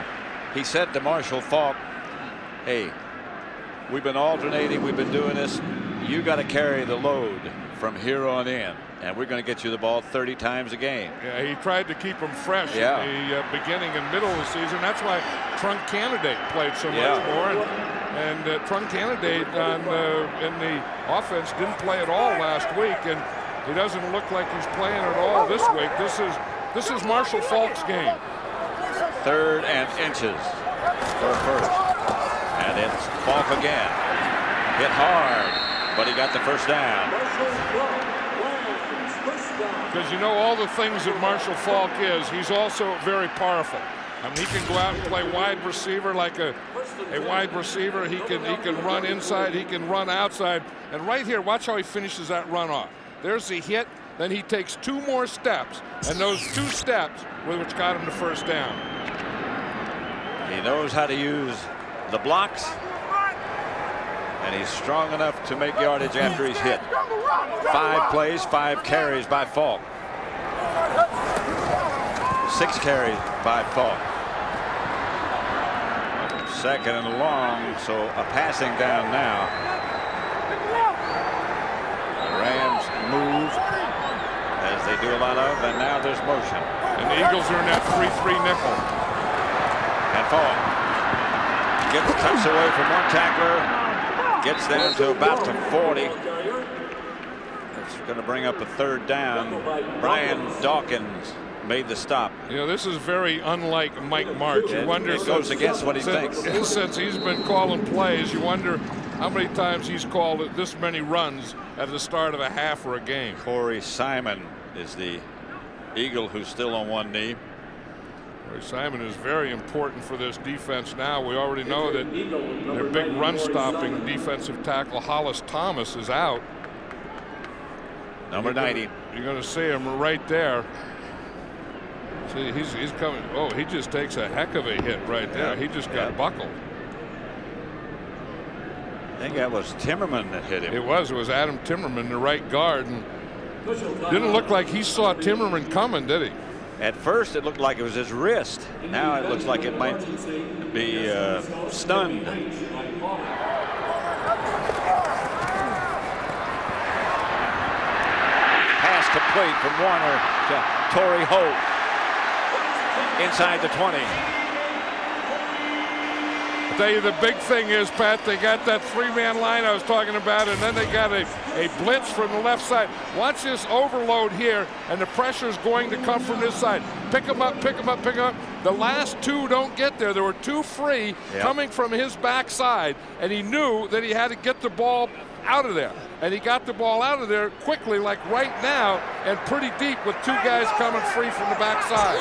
he said to Marshall Faulk, hey, we've been alternating, we've been doing this. You got to carry the load from here on in, and we're going to get you the ball 30 times a game. Yeah, he tried to keep him fresh in the beginning and middle of the season. That's why Trunk Candidate played so much more. And Trunk Candidate in the offense didn't play at all last week, and he doesn't look like he's playing at all this week. This is Marshall Faulk's game. 3rd and inches for first. And it's Faulk again. Hit hard, but he got the first down. Because you know all the things that Marshall Faulk is, he's also very powerful. I mean, he can go out and play wide receiver like a wide receiver. He can run inside, he can run outside. And right here, watch how he finishes that run off. There's the hit, then he takes 2 more steps, and those 2 steps were which got him the first down. He knows how to use the blocks, and he's strong enough to make yardage after he's hit. 5 plays, 5 carries by Faulk. 6 carries by Faulk. 2nd and long, so a passing down now. The Rams move, as they do a lot of, and now there's motion. And the Eagles are in that 3-3 nickel. And Faulk tucks away from one tackler, gets down to about the 40. It's going to bring up a 3rd down. Brian Dawkins made the stop. You know, this is very unlike Mike March. You wonder, it goes against what he thinks. Since he's been calling plays, you wonder how many times he's called this many runs at the start of a half or a game. Corey Simon is the Eagle who's still on one knee. Corey Simon is very important for this defense now. We already know that their big run-stopping defensive tackle Hollis Thomas is out. Number 90. You're going to see him right there. See, he's coming. Oh, he just takes a heck of a hit right there. He just got buckled. I think that was Timmerman that hit him. It was Adam Timmerman, the right guard. And didn't look like he saw Timmerman coming, did he? At first, it looked like it was his wrist. Now it looks like it might be stunned. Pass complete from Warner to Torrey Holt. Inside the 20. I'll tell you the big thing is, Pat, they got that 3-man line I was talking about, and then they got a blitz from the left side. Watch this overload here, and the pressure is going to come from this side. Pick them up, pick them up, pick them up. The last 2 don't get there. There were 2 free coming from his backside, and he knew that he had to get the ball out of there. And he got the ball out of there quickly, like right now, and pretty deep with 2 guys coming free from the backside.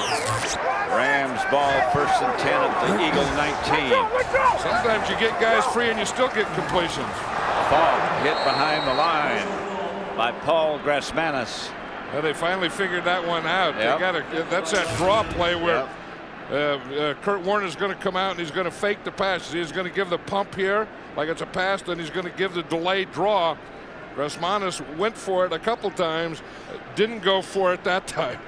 Rams ball 1st and 10 at the Eagle 19. Sometimes you get guys free and you still get completions. Faulk hit behind the line by Paul Grassmanis. Well, they finally figured that one out. They got that's that draw play where Kurt Warner's going to come out and he's going to fake the pass. He's going to give the pump here like it's a pass, then he's going to give the delayed draw. Grassmanis went for it a couple times, didn't go for it that time.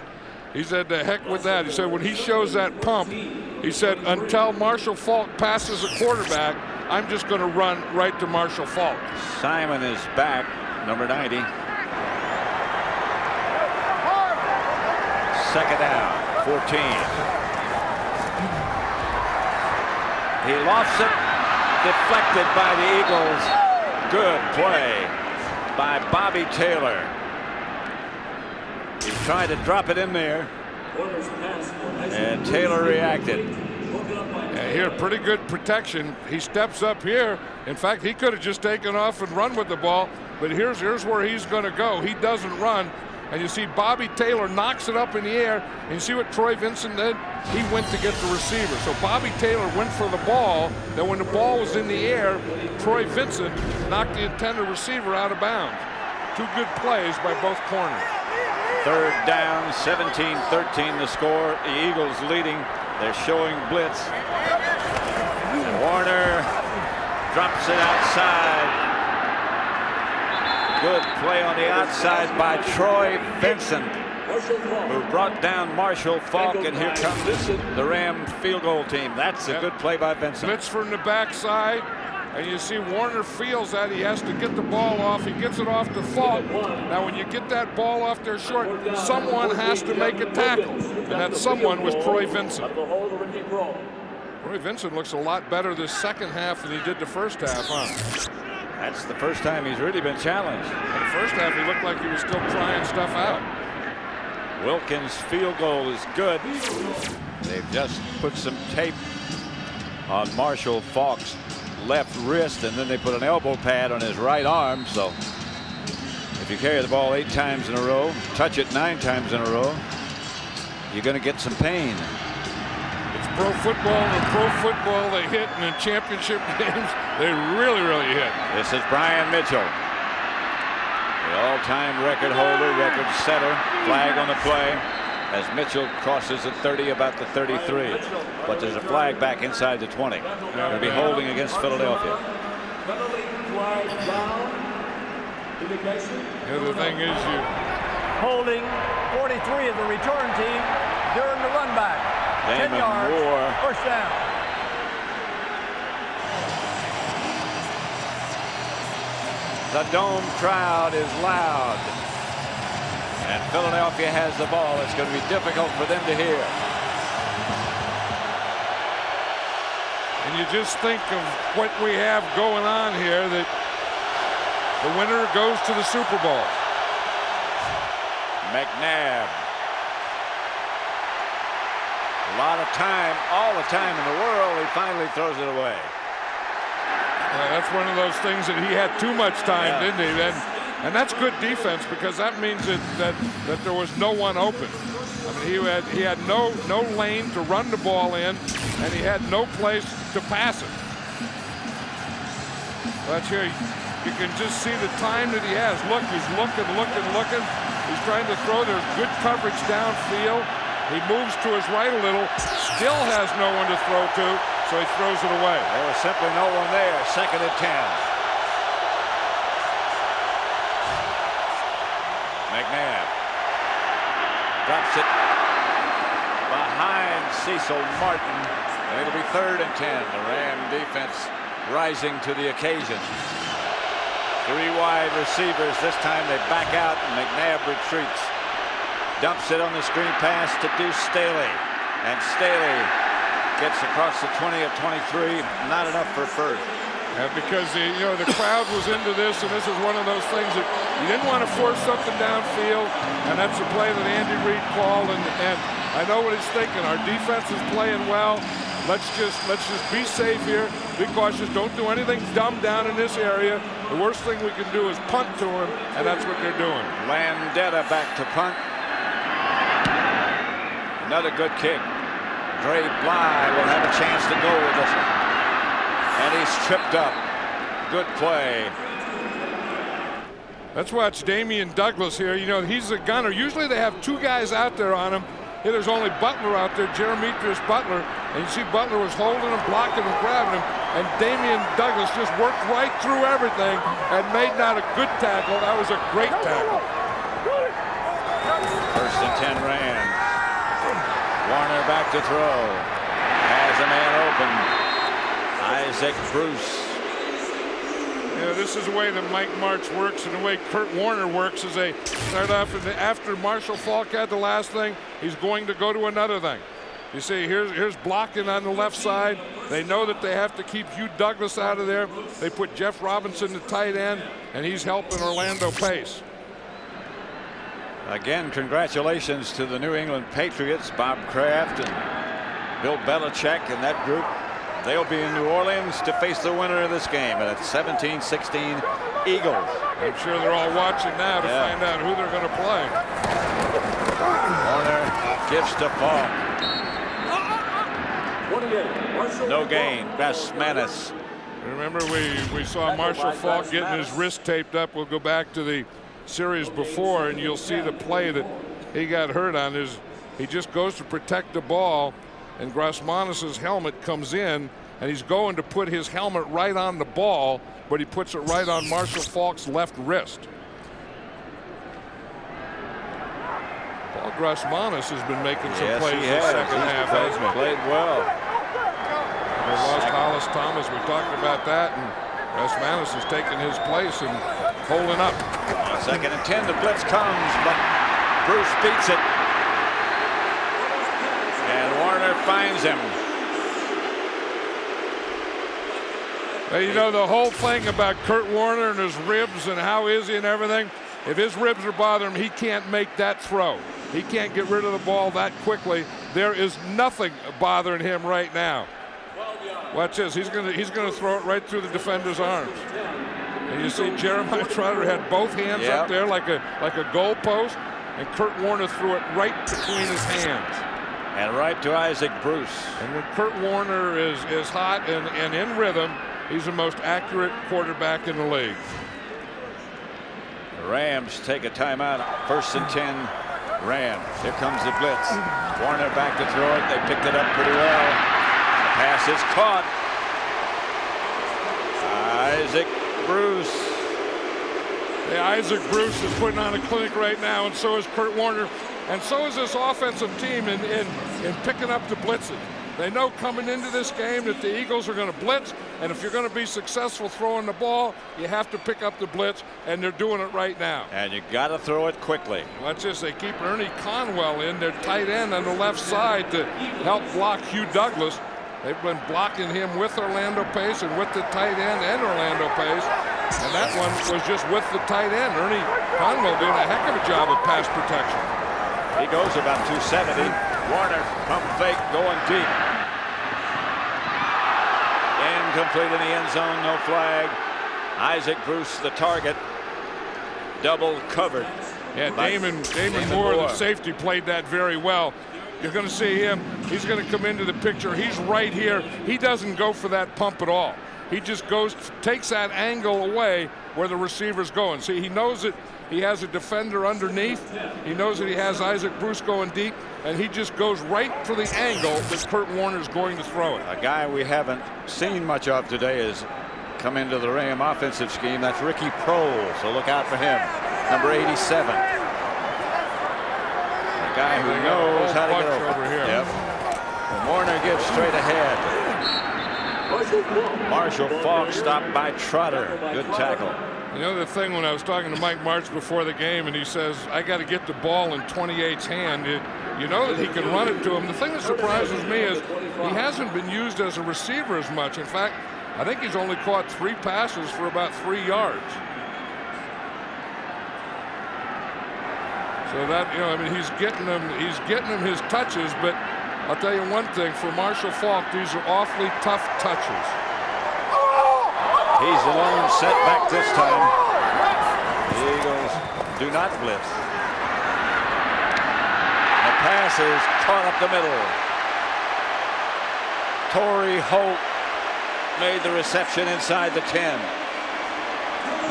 He said, the heck with that. He said, when he shows that pump, he said, until Marshall Faulk passes a quarterback, I'm just going to run right to Marshall Faulk. Simon is back, number 90. 2nd down, 14. He lofts it, deflected by the Eagles. Good play by Bobby Taylor. He tried to drop it in there, and Taylor reacted. Yeah, here, pretty good protection. He steps up here. In fact, he could have just taken off and run with the ball, but here's where he's going to go. He doesn't run, and you see Bobby Taylor knocks it up in the air, and you see what Troy Vincent did? He went to get the receiver. So Bobby Taylor went for the ball. Then when the ball was in the air, Troy Vincent knocked the intended receiver out of bounds. 2 good plays by both corners. 3rd down, 17-13 the score. The Eagles leading. They're showing blitz. And Warner drops it outside. Good play on the outside by Troy Vincent, who brought down Marshall Faulk, and here comes the Ram field goal team. That's a good play by Vincent. Blitz from the backside, and you see Warner feels that he has to get the ball off. He gets it off to Faulk. Now, when you get that ball off there short, someone has to make a tackle, and that someone was Troy Vincent. Troy Vincent looks a lot better this second half than he did the first half, huh? That's the first time he's really been challenged. In the first half, he looked like he was still trying stuff out. Wilkins' field goal is good. They've just put some tape on Marshall Faulk's left wrist, and then they put an elbow pad on his right arm. So if you carry the ball 8 times in a row, touch it 9 times in a row, you're going to get some pain. It's pro football, and pro football they hit, and in championship games they really hit. This is Brian Mitchell, the all-time record holder, record setter. Flag on the play as Mitchell crosses the 30, about the 33. But there's a flag back inside the 20. They'll be holding against Philadelphia. The other thing is Holding 43 of the return team during the run back. 10 yards, Moore. first down. The Dome crowd is loud, and Philadelphia has the ball. It's going to be difficult for them to hear. And you just think of what we have going on here, that the winner goes to the Super Bowl. McNabb. A lot of time, all the time in the world. He finally throws it away. That's one of those things that he had too much time, didn't he? And that's good defense, because that means that there was no one open. I mean, he had no lane to run the ball in, and he had no place to pass it. That's here. You can just see the time that he has. Look, he's looking. He's trying to throw. There's good coverage downfield. He moves to his right a little. Still has no one to throw to, so he throws it away. There was simply no one there. 2nd and 10. McNabb drops it behind Cecil Martin, and it'll be 3rd and 10. The Ram defense rising to the occasion. 3 wide receivers. This time they back out, and McNabb retreats. Dumps it on the screen pass to Duce Staley, and Staley gets across the 20 of 23. Not enough for first. Because the crowd was into this, and this is one of those things that you didn't want to force something downfield, and that's the play that Andy Reid called. And I know what he's thinking. Our defense is playing well. Let's just be safe here. Be cautious. Don't do anything dumb down in this area. The worst thing we can do is punt to him, and that's what they're doing. Landetta back to punt. Another good kick. Dre Bly will have a chance to go with this one. And he's tripped up. Good play. Let's watch Damian Douglas here. He's a gunner. Usually they have 2 guys out there on him. Here there's only Butler out there, Jeremetrius Butler. And you see Butler was holding him, blocking him, grabbing him. And Damian Douglas just worked right through everything and made not a good tackle. That was a great tackle. 1st and 10 Rams. Warner back to throw. Has a man open. Issac Bruce. This is the way that Mike Martz works, and the way Kurt Warner works is they start off, and after Marshall Faulk had the last thing, he's going to go to another thing. You see, here's blocking on the left side. They know that they have to keep Hugh Douglas out of there. They put Jeff Robinson, the tight end, and he's helping Orlando Pace. Again, congratulations to the New England Patriots, Bob Kraft and Bill Belichick and that group. They'll be in New Orleans to face the winner of this game, and it's 17-16 Eagles. I'm sure they're all watching now to find out who they're going to play. Warner gives to Faulk. No gain. Best Manis. Remember, we saw Marshall Faulk getting his wrist taped up. We'll go back to the series before, and you'll see the play that he got hurt on. He just goes to protect the ball, and Grossmanis's helmet comes in, and he's going to put his helmet right on the ball, but he puts it right on Marshall Faulk's left wrist. Russ Monis has been making some Yes, plays he in the has. second He's half, hasn't he? played well. They lost Hollis Thomas. We talked about that, and Russ Monis is taking his place and holding up. 2nd and 10. The blitz comes, but Bruce beats it. And Warner finds him. Well, you know, the whole thing about Kurt Warner and his ribs and how is he and everything, if his ribs are bothering him, he can't make that throw. He can't get rid of the ball that quickly. There is nothing bothering him right now. Watch this. He's gonna throw it right through the defender's arms. And you see Jeremiah Trotter had both hands up there like a goal post, and Kurt Warner threw it right between his hands. And right to Issac Bruce. And when Kurt Warner is hot and in rhythm, he's the most accurate quarterback in the league. The Rams take a timeout. 1st and 10. Rams. Here comes the blitz. Warner back to throw it. They picked it up pretty well. The pass is caught. Issac Bruce. Yeah, Issac Bruce is putting on a clinic right now, and so is Kurt Warner, and so is this offensive team in picking up the blitzes. They know coming into this game that the Eagles are going to blitz, and if you're going to be successful throwing the ball, you have to pick up the blitz, and they're doing it right now. And you got to throw it quickly. Watch this. They keep Ernie Conwell in, their tight end on the left side, to help block Hugh Douglas. They've been blocking him with Orlando Pace and with the tight end and Orlando Pace. And that one was just with the tight end. Ernie Conwell doing a heck of a job of pass protection. He goes about 270. Warner, pump fake, going deep. Incomplete in the end zone, no flag. Issac Bruce, the target, double covered. Yeah, Damon Moore, the safety, played that very well. You're going to see him. He's going to come into the picture. He's right here. He doesn't go for that pump at all. He just takes that angle away where the receiver's going. See, he knows that he has a defender underneath. He knows that he has Issac Bruce going deep, and he just goes right for the angle that Kurt Warner's going to throw it. A guy we haven't seen much of today has come into the Ram offensive scheme. That's Ricky Prohl, so look out for him. Number 87. A guy who knows how to get over here. Yep. And Warner gives straight ahead. Marshall Faulk stopped by Trotter. Good tackle. You know the thing, when I was talking to Mike Martz before the game, and he says, I got to get the ball in 28's hand. You know that he can run it to him. The thing that surprises me is he hasn't been used as a receiver as much. In fact, I think he's only caught 3 passes for about 3 yards. So that, you know, I mean, he's getting him his touches, but I'll tell you one thing, for Marshall Faulk, these are awfully tough touches. He's the lone setback this time. The Eagles do not blitz. The pass is caught up the middle. Torrey Holt made the reception inside the 10.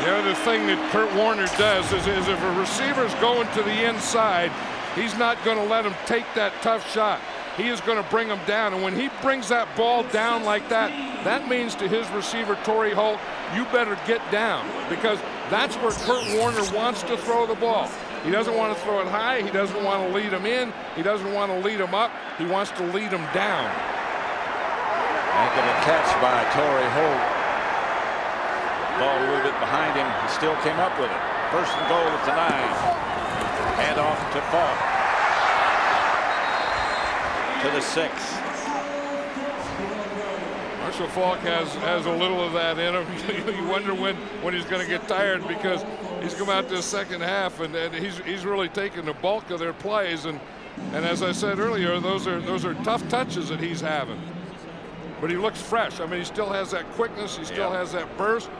The other thing that Kurt Warner does is if a receiver's going to the inside, he's not going to let him take that tough shot. He is going to bring him down, and when he brings that ball down like that, that means to his receiver, Torrey Holt, you better get down, because that's where Kurt Warner wants to throw the ball. He doesn't want to throw it high. He doesn't want to lead him in. He doesn't want to lead him up. He wants to lead him down. Making a catch by Torrey Holt. Ball a little bit behind him. He still came up with it. 1st and goal at the 9. Hand off to Faulk. To the 6. Marshall Faulk has a little of that in him. You wonder when he's going to get tired, because he's come out this second half and he's really taken the bulk of their plays, and as I said earlier, those are tough touches that he's having. But he looks fresh. I mean, he still has that quickness. He still has that burst.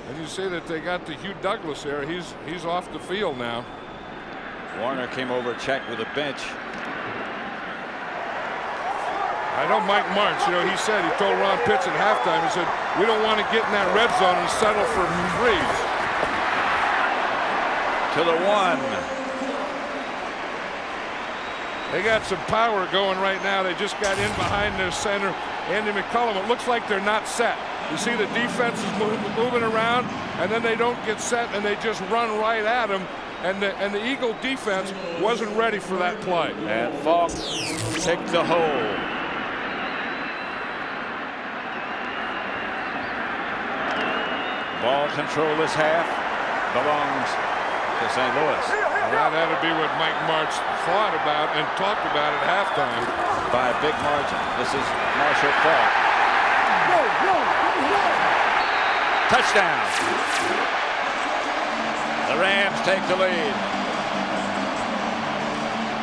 And you see that they got the Hugh Douglas there. He's off the field now. Warner came over, checked with the bench. I know Mike Martz, you know, he told Ron Pitts at halftime, he said, we don't want to get in that red zone and settle for threes. To the 1. They got some power going right now. They just got in behind their center, Andy McCullum. It looks like they're not set. You see the defense is moving around, and then they don't get set, and they just run right at him. and the Eagle defense wasn't ready for that play. And Faulk takes the hold. Ball control this half belongs to St. Louis. Well, that'd be what Mike Martz thought about and talked about at halftime. By a big margin. This is Marshall Faulk. Touchdown. The Rams take the lead.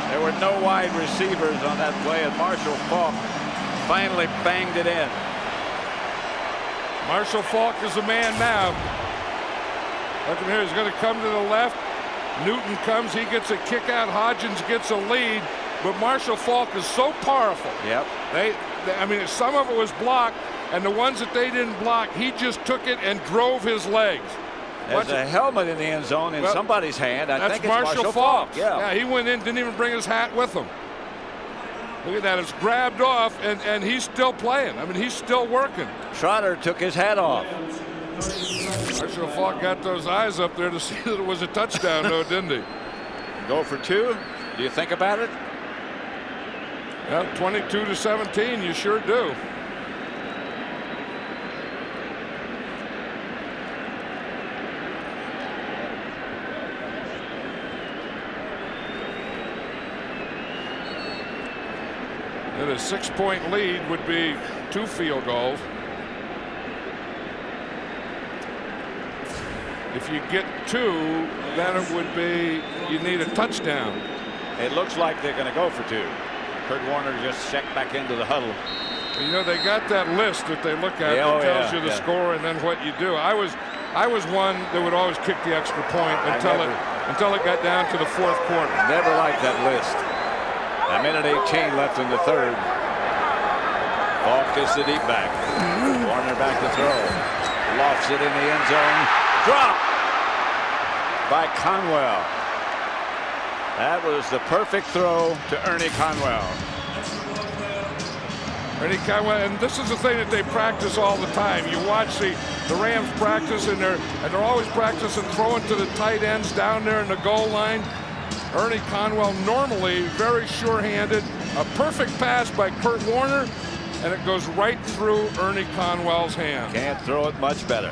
There were no wide receivers on that play, and Marshall Faulk finally banged it in. Marshall Faulk is the man now. Look at him here. He's going to come to the left. Newton comes. He gets a kick out. Hodgins gets a lead. But Marshall Faulk is so powerful. Yep. I mean, some of it was blocked, and the ones that they didn't block, he just took it and drove his legs. There's a helmet in the end zone in somebody's hand. I think it's Marshall Faulk. Yeah, he went in, didn't even bring his hat with him. Look at that. It's grabbed off, and he's still playing. I mean, he's still working. Trotter took his hat off. Marshall Faulk got those eyes up there to see that it was a touchdown, though, didn't he? Go for two? Do you think about it? Yeah, 22-17, you sure do. And a 6-point lead would be 2 field goals. If you get 2, then it would be you need a touchdown. It looks like they're going to go for 2. Kurt Warner just checked back into the huddle. You know, they got that list that they look at that tells you the score and then what you do. I was one that would always kick the extra point until it got down to the 4th quarter. Never liked that list. A minute 18 left in the 3rd. Faulk is the deep back. Warner back to throw. Lofts it in the end zone. Drop by Conwell. That was the perfect throw to Ernie Conwell. Ernie Conwell, and this is the thing that they practice all the time. You watch the Rams practice, and they're always practicing throwing to the tight ends down there in the goal line. Ernie Conwell, normally very sure-handed, a perfect pass by Kurt Warner, and it goes right through Ernie Conwell's hand. Can't throw it much better.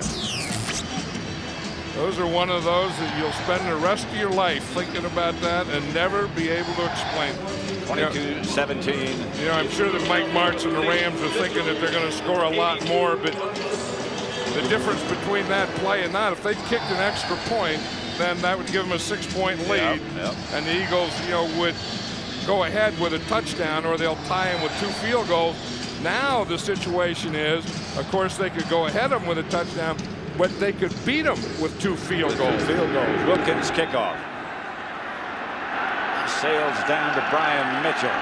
Those are one of those that you'll spend the rest of your life thinking about that and never be able to explain. 22-17. You know, I'm sure that Mike Martz and the Rams are thinking that they're going to score a lot more, but the difference between that play and that, if they kicked an extra point, then that would give them a 6-point lead. Yep. And the Eagles, you know, would go ahead with a touchdown, or they'll tie him with 2 field goals. Now the situation is, of course, they could go ahead of them with a touchdown, but they could beat them with 2 field goals. Wilkins kickoff. Sails down to Brian Mitchell.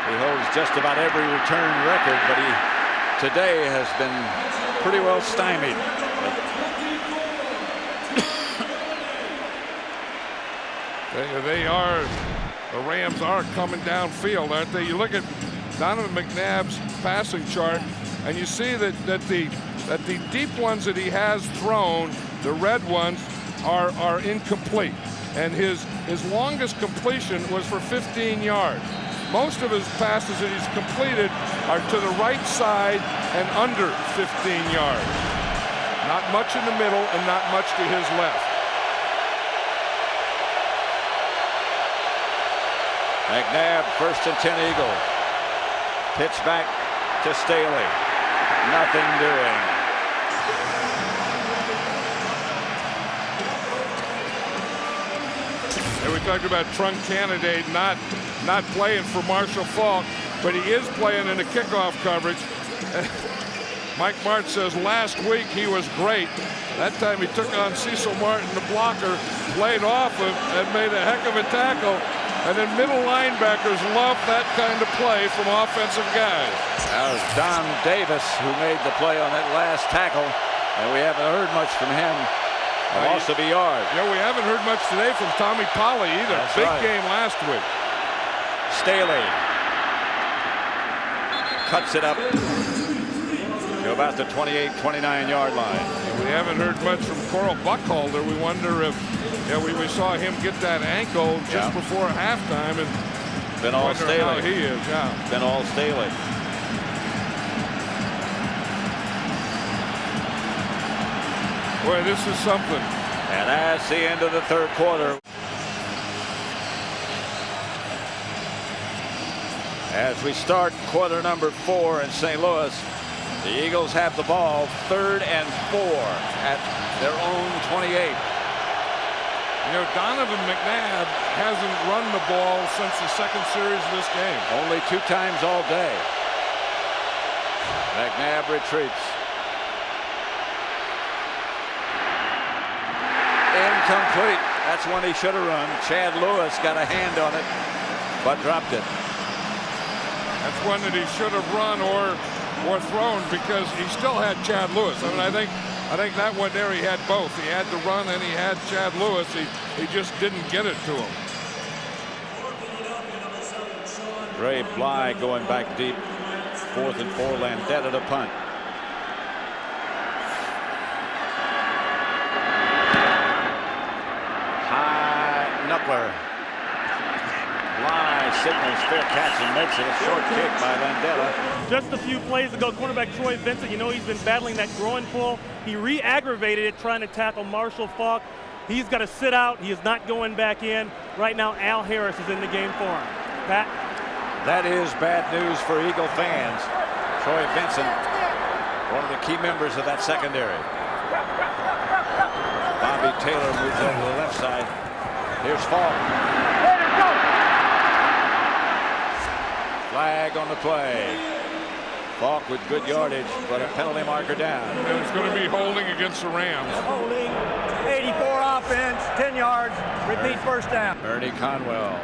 He holds just about every return record, but he today has been pretty well stymied. The Rams are coming downfield, aren't they? You look at Donovan McNabb's passing chart, and you see that the deep ones that he has thrown, the red ones, are incomplete. And his longest completion was for 15 yards. Most of his passes that he's completed are to the right side and under 15 yards. Not much in the middle and not much to his left. McNabb, 1st and 10 Eagle. Pitch back to Staley. Nothing doing. And we talked about trunk candidate not playing for Marshall Faulk, but he is playing in the kickoff coverage. Mike Martz says last week he was great. That time he took on Cecil Martin, the blocker, played off him and made a heck of a tackle. And then middle linebackers love that kind of play from offensive guys. That was Don Davis who made the play on that last tackle, and we haven't heard much from him. Loss of a yard. Yeah, we haven't heard much today from Tommy Polley either. That's Big right. game last week. Staley cuts it up to about the 28-29-yard line. We haven't heard much from Coral Buckholder. We wonder if we saw him get that ankle just before halftime, and been all Staley. How he is, Been all Staley. Boy, this is something. And that's the end of the third quarter. As we start quarter number 4 in St. Louis, the Eagles have the ball 3rd and 4 at their own 28. You know, Donovan McNabb hasn't run the ball since the second series of this game. Only 2 times all day. McNabb retreats. Incomplete. That's one he should have run. Chad Lewis got a hand on it, but dropped it. That's one that he should have run or thrown, because he still had Chad Lewis. I mean, I think that one there, he had both. He had the run and he had Chad Lewis. He just didn't get it to him. Dre Bly going back deep. 4th and 4. Landetta to punt. High knuckler. Bly signals fair catch and makes it a short kick by Landetta. Just a few plays ago, cornerback Troy Vincent, you know, he's been battling that groin pull. He re-aggravated it trying to tackle Marshall Faulk. He's got to sit out. He is not going back in. Right now, Al Harris is in the game for him. Pat? That is bad news for Eagle fans. Troy Vincent, one of the key members of that secondary. Bobby Taylor moves over to the left side. Here's Faulk. Flag on the play. Faulk with good yardage, but a penalty marker down. And it's going to be holding against the Rams. Holding, 84 offense, 10 yards, repeat first down. Ernie Conwell.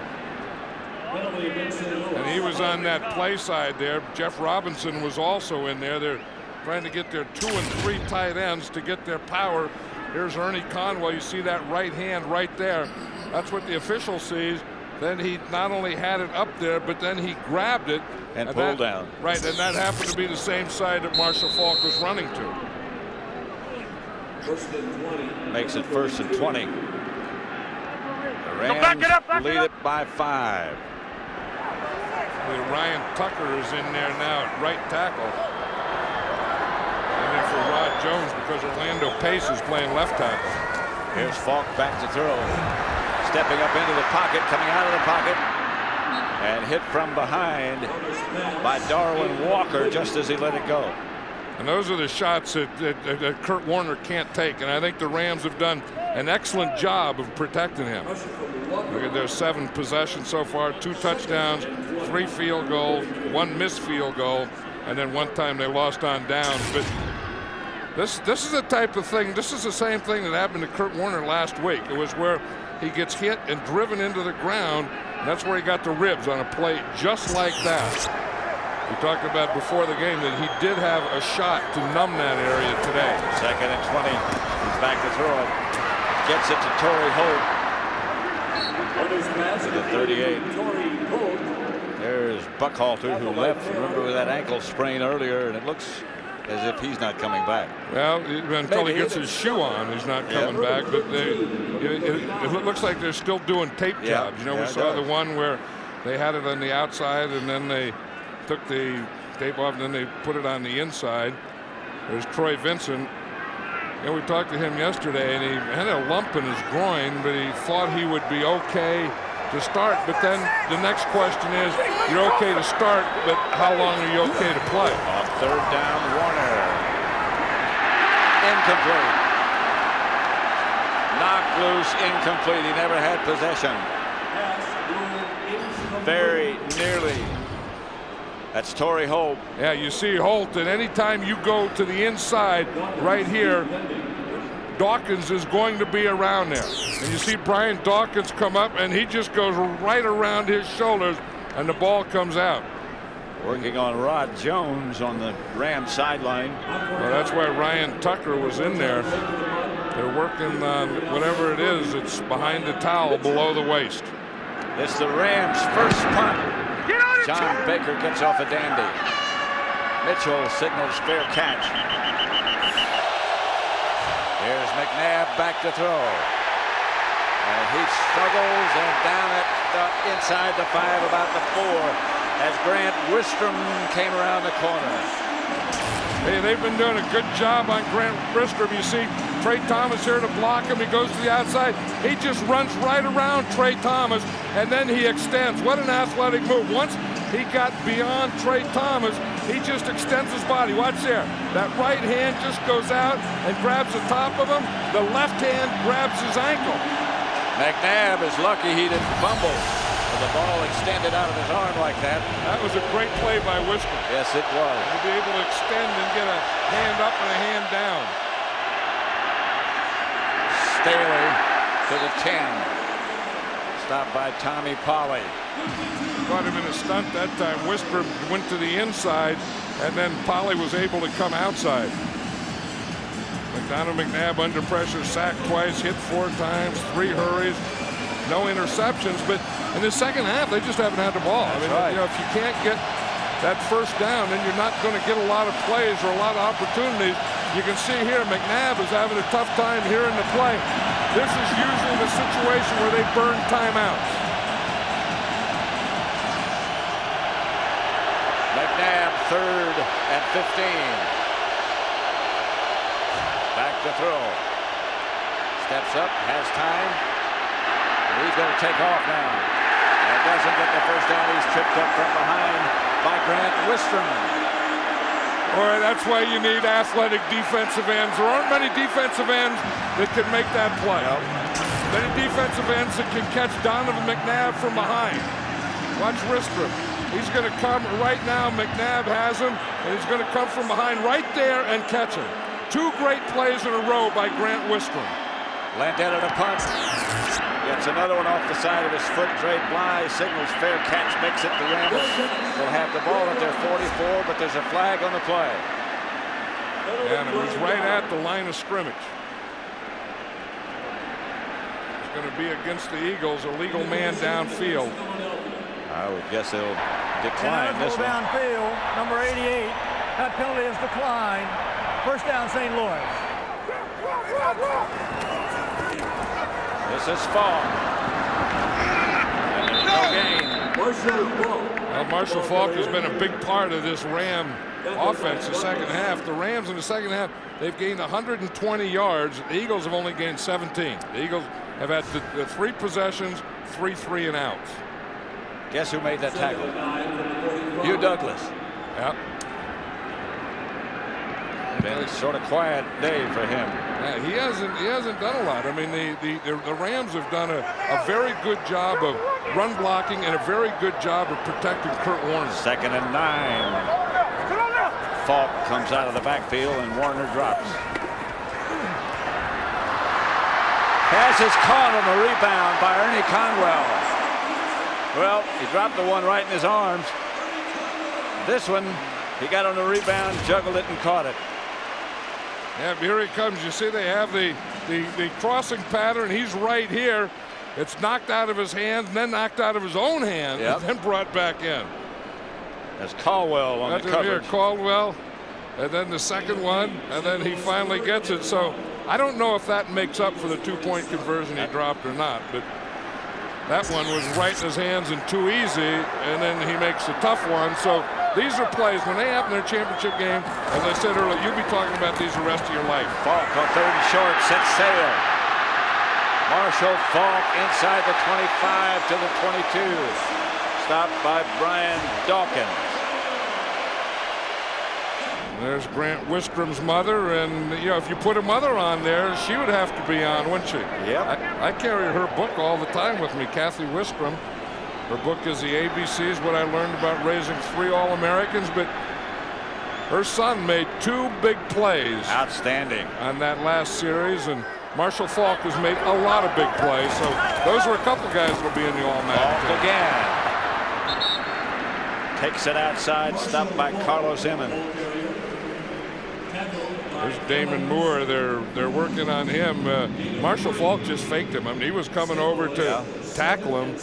And he was on that play side there. Jeff Robinson was also in there. They're trying to get their 2 and 3 tight ends to get their power. Here's Ernie Conwell. You see that right hand right there. That's what the official sees. Then he not only had it up there, but then he grabbed it and pulled down. Right, and that happened to be the same side that Marshall Faulk was running to. Makes it 1st and 20. The Rams lead it by 5. Ryan Tucker is in there now at right tackle. And then for Rod Jones, because Orlando Pace is playing left tackle. Here's Faulk back to throw. Stepping up into the pocket, coming out of the pocket, and hit from behind by Darwin Walker just as he let it go. And those are the shots that Kurt Warner can't take. And I think the Rams have done an excellent job of protecting him. Look at their 7 possessions so far, 2 touchdowns, 3 field goals, 1 missed field goal, and then 1 time they lost on downs. But this is the type of thing, this is the same thing that happened to Kurt Warner last week. It was where he gets hit and driven into the ground. And that's where he got the ribs on a play just like that. We talked about before the game that he did have a shot to numb that area today. 2nd and 20. He's back to throw it. Gets it to Torrey Holt. To the 38. There's Buckhalter, who left, remember, with that ankle sprain earlier, and it looks as if he's not coming back. Well, until he gets his shoe on, he's not coming back. But it looks like they're still doing tape jobs. You know, we saw the one where they had it on the outside, and then they took the tape off, and then they put it on the inside. There's Troy Vincent. And we talked to him yesterday, and he had a lump in his groin, but he thought he would be okay to start. But then the next question is, you're okay to start, but how long are you okay to play? On 3rd down, Warner. Incomplete. Knocked loose, incomplete. He never had possession. Very nearly. That's Torrey Holt. Yeah, you see Holt, and anytime you go to the inside right here, Dawkins is going to be around there. And you see Brian Dawkins come up, and he just goes right around his shoulders, and the ball comes out. Working on Rod Jones on the Rams sideline. Well, that's why Ryan Tucker was in there. They're working on whatever it is. It's behind the towel below the waist. It's the Rams' first punt. John Baker gets off a dandy. Mitchell signals fair catch. Here's McNabb back to throw. And he struggles and down at the inside the 5, about the 4, as Grant Wistrom came around the corner. Hey, they've been doing a good job on Grant Wistrom. You see Trey Thomas here to block him. He goes to the outside. He just runs right around Trey Thomas, and then he extends. What an athletic move. Once he got beyond Trey Thomas, he just extends his body. Watch there. That right hand just goes out and grabs the top of him. The left hand grabs his ankle. McNabb is lucky he didn't fumble with the ball extended out of his arm like that. That was a great play by Wistrom. Yes, it was. To be able to extend and get a hand up and a hand down. Staley to the 10. Stopped by Tommy Polley. Caught him in a stunt that time. Wistrom went to the inside, and then Polley was able to come outside. Donovan McNabb under pressure, sacked twice, hit 4 times, 3 hurries, no interceptions. But in the second half, they just haven't had the ball. That's right. You know, if you can't get that first down, then you're not going to get a lot of plays or a lot of opportunities. You can see here McNabb is having a tough time here in the play. This is usually the situation where they burn timeouts. McNabb 3rd and 15. Back to throw. Steps up, has time. He's going to take off now. And doesn't get the first down. He's tripped up from behind by Grant Wistrom. All right, that's why you need athletic defensive ends. There aren't many defensive ends that can make that play. Nope. Many defensive ends that can catch Donovan McNabb from behind. Watch Wistrom. He's going to come right now. McNabb has him, and he's going to come from behind right there and catch him. 2 great plays in a row by Grant Wistrom. Landed a punt. Gets another one off the side of his foot. Dre Bly signals fair catch, makes it. The Rams will have the ball at their 44, but there's a flag on the play. And it was right at the line of scrimmage. It's going to be against the Eagles, a legal man downfield. I would guess they'll decline this one. Downfield, number 88. That penalty is declined. First down, St. Louis. This is Faulk. No gain. Well, Marshall Faulk has been a big part of this Ram offense the second half. The Rams in the second half, they've gained 120 yards. The Eagles have only gained 17. The Eagles have had the 3 possessions, 3 3-and-outs. Guess who made that tackle? Hugh Douglas. Yep. Been a sort of quiet day for him. Yeah, he hasn't done a lot. I mean, the Rams have done a very good job of run blocking and a very good job of protecting Kurt Warner. 2nd and 9. Faulk comes out of the backfield and Warner drops. Pass is caught on the rebound by Ernie Conwell. Well, he dropped the one right in his arms. This one, he got on the rebound, juggled it, and caught it. Yeah, here he comes. You see they have the crossing pattern. He's right here. It's knocked out of his hands, then knocked out of his own hand, and then brought back in. That's Caldwell on the coverage. Here, Caldwell, and then the second one, and then he finally gets it. So I don't know if that makes up for the 2-point conversion he dropped or not, but that one was right in his hands and too easy, and then he makes a tough one. So these are plays, when they happen in their championship game, as I said earlier, you'll be talking about these the rest of your life. Faulk on 3rd and short, sets sail. Marshall Faulk inside the 25 to the 22. Stopped by Brian Dawkins. There's Grant Wistrom's mother, and you know, if you put a mother on there, she would have to be on, wouldn't she? Yep. I carry her book all the time with me, Kathy Wistrom. Her book is the ABCs, what I learned about raising 3 All-Americans, but her son made 2 big plays. Outstanding. On that last series, and Marshall Faulk has made a lot of big plays, so those are a couple guys that will be in the All-American. Faulk again. Takes it outside, stopped by Carlos Emmons. There's Damon Moore. They're working on him. Marshall Faulk just faked him. I mean, he was coming over to tackle him,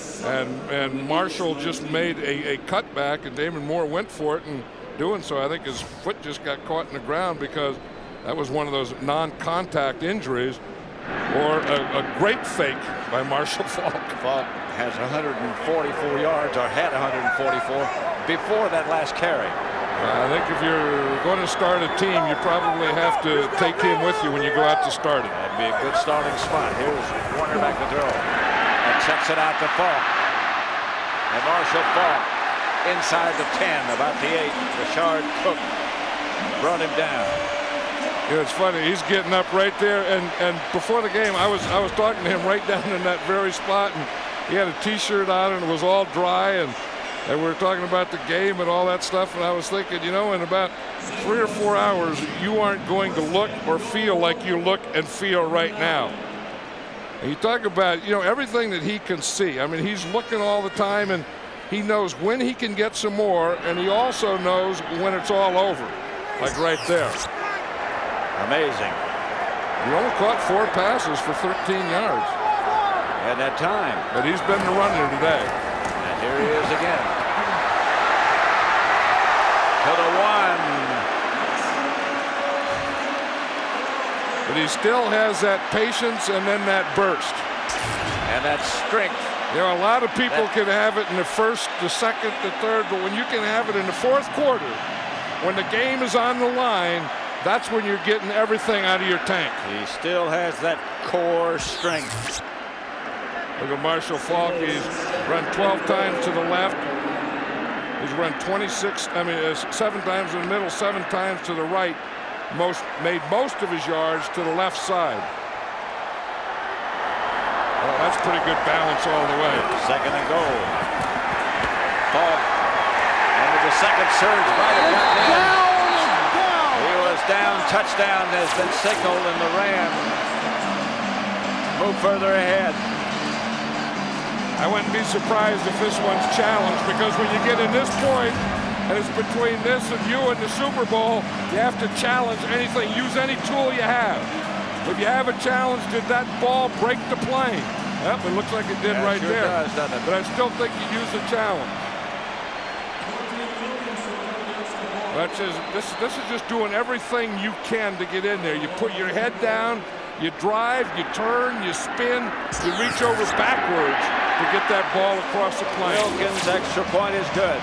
and Marshall just made a cutback, and Damon Moore went for it, and doing so. I think his foot just got caught in the ground because that was one of those non-contact injuries, or a great fake by Marshall Faulk. Faulk has 144 yards, or had 144 before that last carry. I think if you're going to start a team, you probably have to take him with you when you go out to start it. That'd be a good starting spot. Here's Warner back to throw. And checks it out to Faulk. And Marshall Faulk inside the 10, about the 8. Rashard Cook brought him down. You know, it's funny. He's getting up right there, and before the game, I was talking to him right down in that very spot, and he had a T-shirt on, and it was all dry, and we were talking about the game and all that stuff, and I was thinking, you know, in about 3 or 4 hours, you aren't going to look or feel like you look and feel right now. And you talk about, you know, everything that he can see. I mean, he's looking all the time, and he knows when he can get some more, and he also knows when it's all over, like right there. Amazing. He only caught 4 passes for 13 yards. At that time. But he's been the runner today. And here he is again. To the 1. But he still has that patience and then that burst. And that strength. You know, a lot of people can have it in the first, the second, the third, but when you can have it in the fourth quarter, when the game is on the line, that's when you're getting everything out of your tank. He still has that core strength. Look at Marshall Faulk. He's run 12 times to the left. He's run 7 times in the middle, 7 times to the right. Made most of his yards to the left side. Well, that's pretty good balance all the way. 2nd and goal. Faulk. And with the second surge might have gotten in. He was down. Touchdown has been signaled, and the Rams move further ahead. I wouldn't be surprised if this one's challenged, because when you get in this point, and it's between this and you and the Super Bowl, you have to challenge anything. Use any tool you have. If you have a challenge, did that ball break the plane? Yep, it looks like it did right sure there. Does, doesn't it? But I still think you use the challenge. This is just doing everything you can to get in there. You put your head down, you drive, you turn, you spin, you reach over backwards to get that ball across the plane. Wilkins' extra point is good.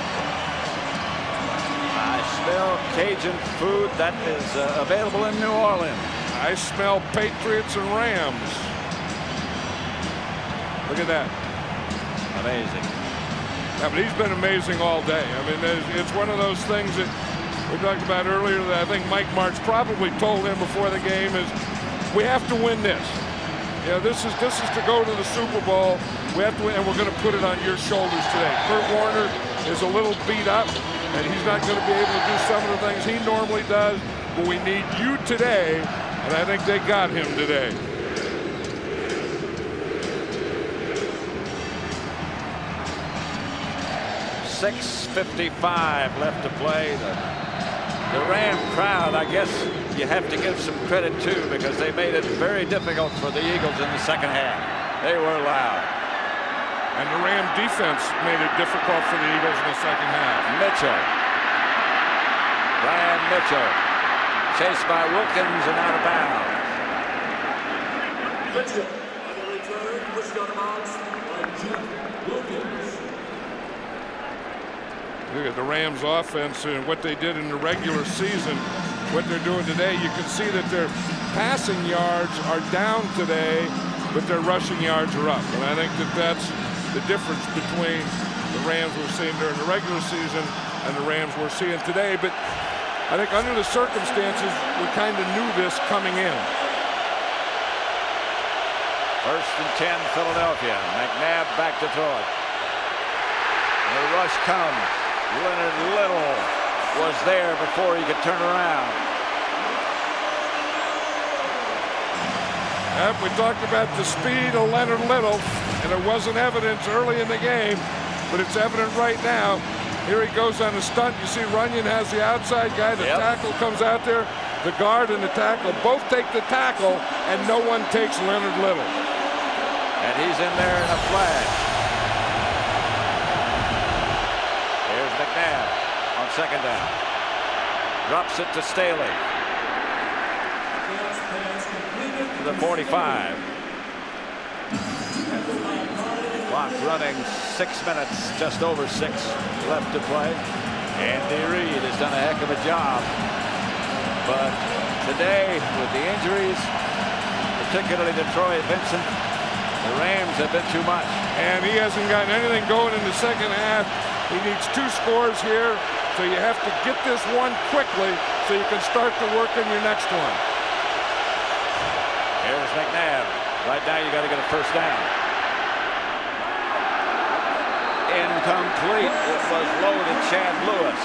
I smell Cajun food that is available in New Orleans. I smell Patriots and Rams. Look at that. Amazing. Yeah, but he's been amazing all day. I mean, it's one of those things that we talked about earlier that I think Mike Martz probably told him before the game is, we have to win this. You know, this is to go to the Super Bowl. We have to win, and we're going to put it on your shoulders today. Kurt Warner is a little beat up, and he's not going to be able to do some of the things he normally does, but we need you today, and I think they got him today. .6:55 left to play. The Ram crowd, I guess you have to give some credit too, because they made it very difficult for the Eagles in the second half. They were loud. And the Ram defense made it difficult for the Eagles in the second half. Mitchell. Brian Mitchell. Chased by Wilkins and out of bounds. Mitchell. On the return, pushed out of bounds by Jeff Wilkins. Look at the Rams offense and what they did in the regular season, what they're doing today. You can see that their passing yards are down today, but their rushing yards are up. And I think that that's the difference between the Rams we're seeing during the regular season and the Rams we're seeing today. But I think under the circumstances, we kind of knew this coming in. 1st and 10, Philadelphia. McNabb back to throw it. The rush comes. Leonard Little was there before he could turn around. Yep, we talked about the speed of Leonard Little, and it wasn't evident early in the game, but it's evident right now. Here he goes on the stunt. You see Runyon has the outside guy. The tackle comes out there. The guard and the tackle both take the tackle, and no one takes Leonard Little. And he's in there in a flash. McNabb on 2nd down. Drops it to Staley. To the 45. Clock running 6 minutes, just over 6 left to play. Andy Reid has done a heck of a job. But today, with the injuries, particularly to Troy Vincent, the Rams have been too much. And he hasn't gotten anything going in the second half. He needs 2 scores here, so you have to get this one quickly so you can start to work on your next one. Here's McNabb. Right now, you got to get a first down. Incomplete. It was low to Chad Lewis.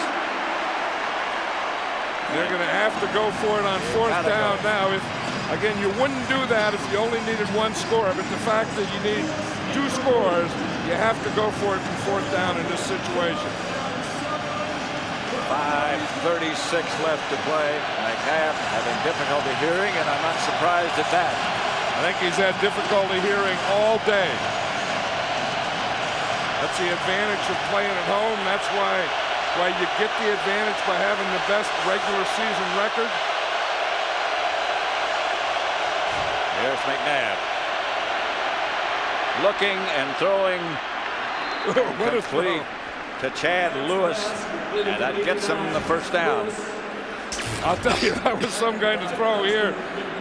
They're going to have to go for it on 4th down now. Again, you wouldn't do that if you only needed 1 score, but the fact that you need 2 scores, you have to go for it from 4th down in this situation. 5:36 left to play. McNabb having difficulty hearing, and I'm not surprised at that. I think he's had difficulty hearing all day. That's the advantage of playing at home. That's why you get the advantage by having the best regular season record. Here's McNabb. Looking and throwing. What a throw. To Chad Lewis, and that gets him the first down. I'll tell you, that was some kind of throw here.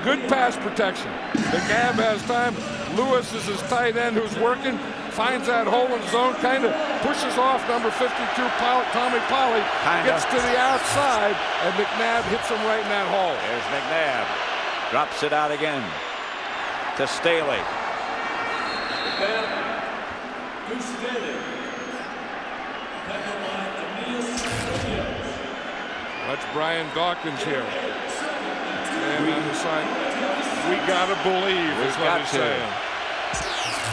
Good pass protection. McNabb has time. Lewis is his tight end who's working, finds that hole in the zone, kind of pushes off number 52, Tommy Polley, gets to the outside, and McNabb hits him right in that hole. There's McNabb. Drops it out again to Staley. Duce Staley. That's Brian Dawkins here. And on the side, we got to believe is what he's saying.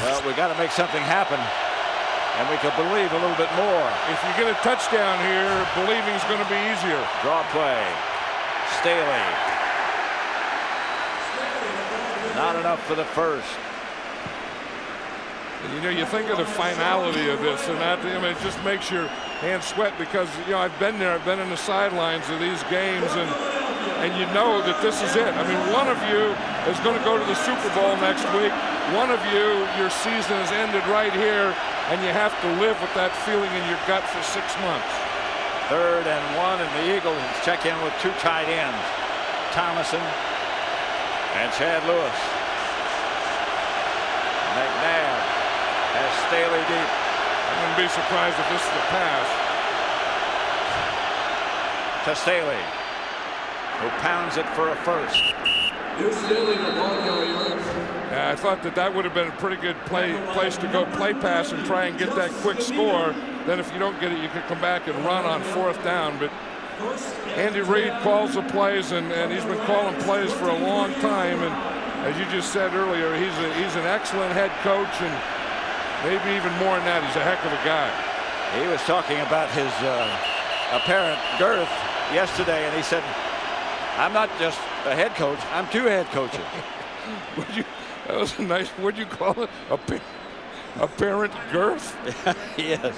Well, we got to make something happen, and we could believe a little bit more. If you get a touchdown here, believing's going to be easier. Draw play. Staley. Not enough for the first. You know, you think of the finality of this, and that, I mean, it just makes your hands sweat because, you know, I've been there. I've been in the sidelines of these games, and you know that this is it. I mean, one of you is going to go to the Super Bowl next week. One of you, your season has ended right here, and you have to live with that feeling in your gut for 6 months. 3rd and 1, and the Eagles check in with 2 tight ends, Thomason and Chad Lewis. McNabb has Staley deep. I wouldn't be surprised if this is a pass. To Staley, who pounds it for a first. Duce Staley, the ball carrier. Yeah, I thought that would have been a pretty good place to go play pass and try and get that quick score. Then if you don't get it, you could come back and run on 4th down. But Andy Reid calls the plays, and he's been calling plays for a long time. And as you just said earlier, he's an excellent head coach, and maybe even more than that, he's a heck of a guy. He was talking about his apparent girth yesterday, and he said, I'm not just a head coach, I'm 2 head coaches. That was a nice, what'd you call it? Apparent girth? Yes.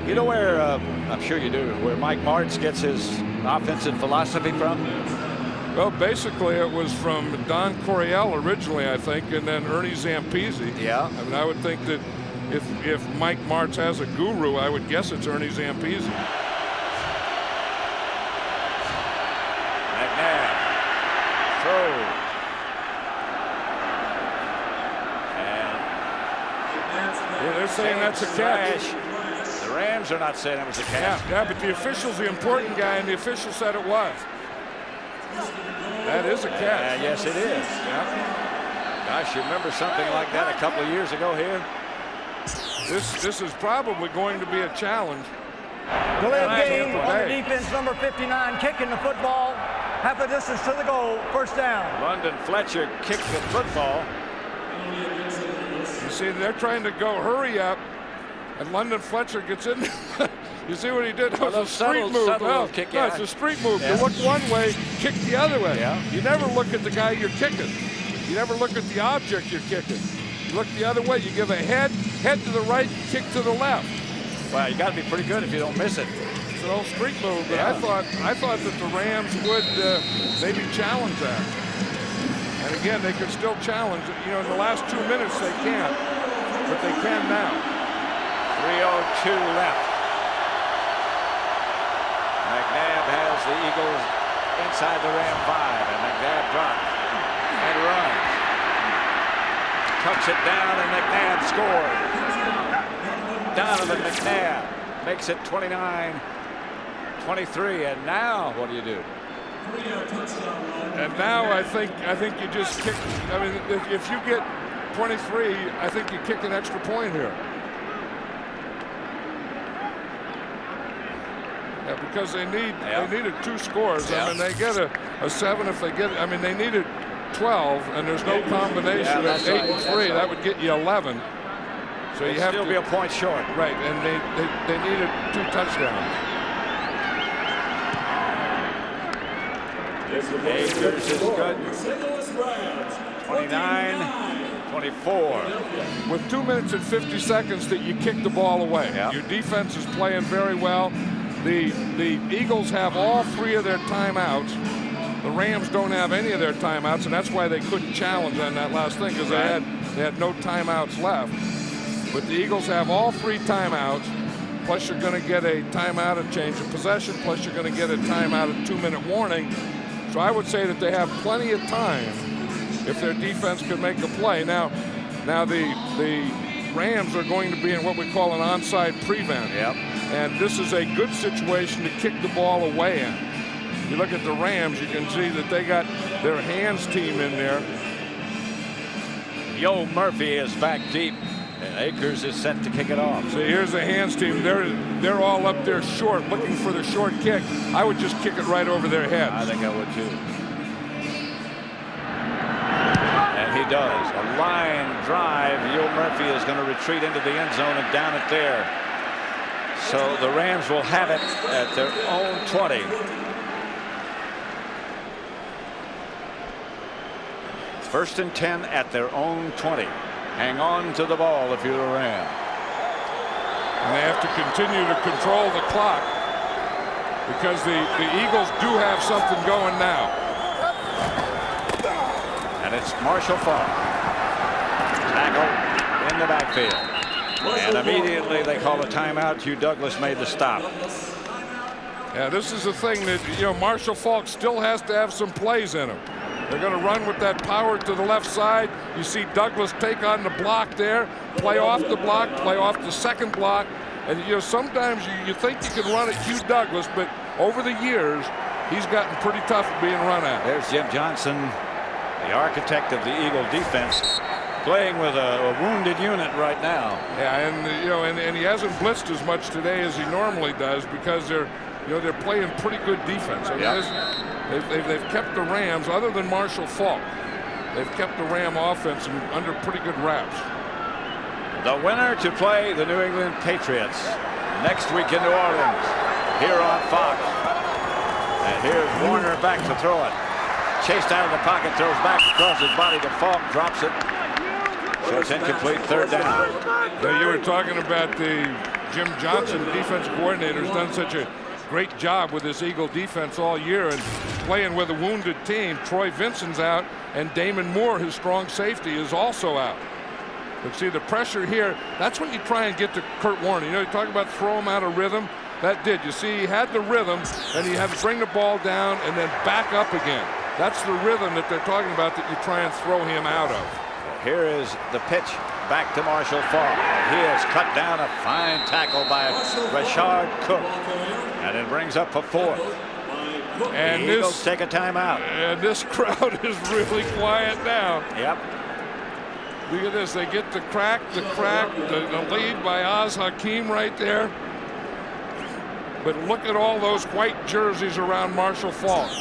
You know where, I'm sure you do, where Mike Martz gets his offensive philosophy from? Well, basically, it was from Don Coryell originally, I think, and then Ernie Zampese. Yeah. I mean, I would think that if Mike Martz has a guru, I would guess it's Ernie Zampese. McNabb. Throw. And They're saying that's a catch. The Rams are not saying it was a catch. Yeah, but the official's the important guy, and the official said it was. That is a catch. Yes, it is. Yeah. Gosh, you remember something like that a couple of years ago here? This is probably going to be a challenge. Delay of game on the defense, number 59, kicking the football. Half the distance to the goal, first down. London Fletcher kicked the football. You see, they're trying to go hurry up, and London Fletcher gets in. You see what he did? That was a street move. Kick, no, it's a street move. Yeah. You look one way, kick the other way. Yeah. You never look at the guy you're kicking. You never look at the object you're kicking. You look the other way. You give a head to the right, kick to the left. Well, you got to be pretty good if you don't miss it. It's an old street move, but Yeah. I thought that the Rams would maybe challenge that. And again, they could still challenge it. You know, in the last 2 minutes they can't, but they can now. 3:02 left. McNabb has the Eagles inside the Ram 5, and McNabb drops and runs. Tucks it down, and McNabb scores. Donovan McNabb makes it 29-23, and now what do you do? And now I think you just kick. I mean, if you get 23, I think you kick an extra point here. Yeah, because they needed 2 scores. I mean, they get a 7 if they get. I mean, they needed 12, and there's no combination of 8 and 3. That would get you 11. So you have still to be a point short. Right, and they needed 2 touchdowns. Akers is good. 29-24. With 2 minutes and 50 seconds that you kick the ball away. Yeah. Your defense is playing very well. The Eagles have all 3 of their timeouts. The Rams don't have any of their timeouts, and that's why they couldn't challenge on that last thing, because they had no timeouts left. But the Eagles have all 3 timeouts, plus you're going to get a timeout of change of possession, plus you're going to get a timeout of 2-minute warning. So I would say that they have plenty of time if their defense could make a play. Now the Rams are going to be in what we call an onside prevent. Yep. And this is a good situation to kick the ball away in. You look at the Rams, you can see that they got their hands team in there. Yo Murphy is back deep, and Akers is set to kick it off. So here's the hands team. They're all up there short, looking for the short kick. I would just kick it right over their heads. I think I would too. And he does. A line drive. Yo Murphy is going to retreat into the end zone and down it there. So the Rams will have it at their own 20. First and 10 at their own 20. Hang on to the ball if you're a Ram. And they have to continue to control the clock because the Eagles do have something going now. And it's Marshall Faulk. Tackle in the backfield. And immediately they call a timeout. Hugh Douglas made the stop. Yeah, this is the thing that, you know, Marshall Faulk still has to have some plays in him. They're going to run with that power to the left side. You see Douglas take on the block there, play off the block, play off the second block. And, you know, sometimes you think you can run at Hugh Douglas, but over the years, he's gotten pretty tough being run at. There's Jim Johnson, the architect of the Eagle defense, playing with a wounded unit right now. Yeah, and, you know, and he hasn't blitzed as much today as he normally does because they're playing pretty good defense. I mean, they've kept the Rams, other than Marshall Faulk, they've kept the Ram offense under pretty good wraps. The winner to play the New England Patriots next week in New Orleans here on Fox. And here's Warner back to throw it. Chased out of the pocket, throws back across his body to Faulk, drops it. So it's incomplete, 3rd down. Now, you were talking about the Jim Johnson defense coordinator has done such a great job with this Eagle defense all year and playing with a wounded team. Troy Vincent's out, and Damon Moore, his strong safety, is also out. But see, the pressure here, that's when you try and get to Kurt Warner. You know, you talk about throw him out of rhythm. That did. You see, he had the rhythm, and he had to bring the ball down and then back up again. That's the rhythm that they're talking about that you try and throw him out of. Here is the pitch back to Marshall Faulk. He has cut down a fine tackle by Rashard Cook. And it brings up a 4th. And the Eagles take a timeout. And this crowd is really quiet now. Yep. Look at this. They get the lead by Oz Hakeem right there. But look at all those white jerseys around Marshall Faulk.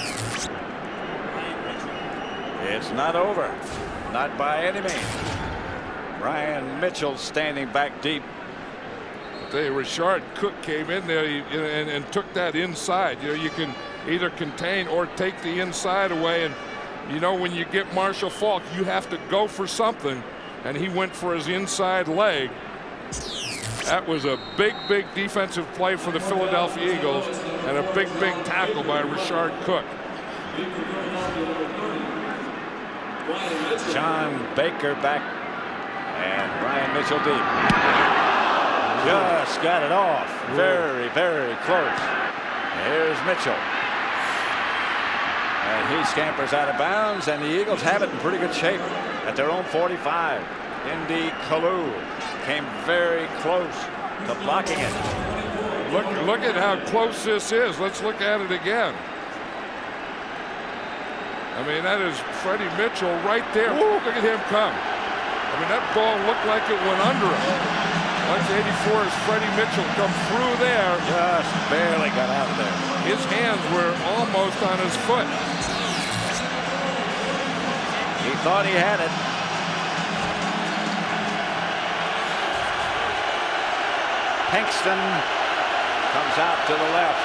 It's not over. Not by any means. Ryan Mitchell standing back deep. Rashard Cook came in there and took that inside. You know, you can either contain or take the inside away. And, you know, when you get Marshall Faulk, you have to go for something. And he went for his inside leg. That was a big defensive play for the Philadelphia Eagles and a big tackle by Richard Cook. John Baker back, and Ryan Mitchell deep. Just got it off. Very close. Here's Mitchell. And he scampers out of bounds, and the Eagles have it in pretty good shape at their own 45. Indy Kalu came very close to blocking it. Look at how close this is. Let's look at it again. I mean, that is Freddie Mitchell right there. Look at him come. I mean, that ball looked like it went under him. Like 84 as Freddie Mitchell come through there. Just barely got out of there. His hands were almost on his foot. He thought he had it. Pinkston comes out to the left.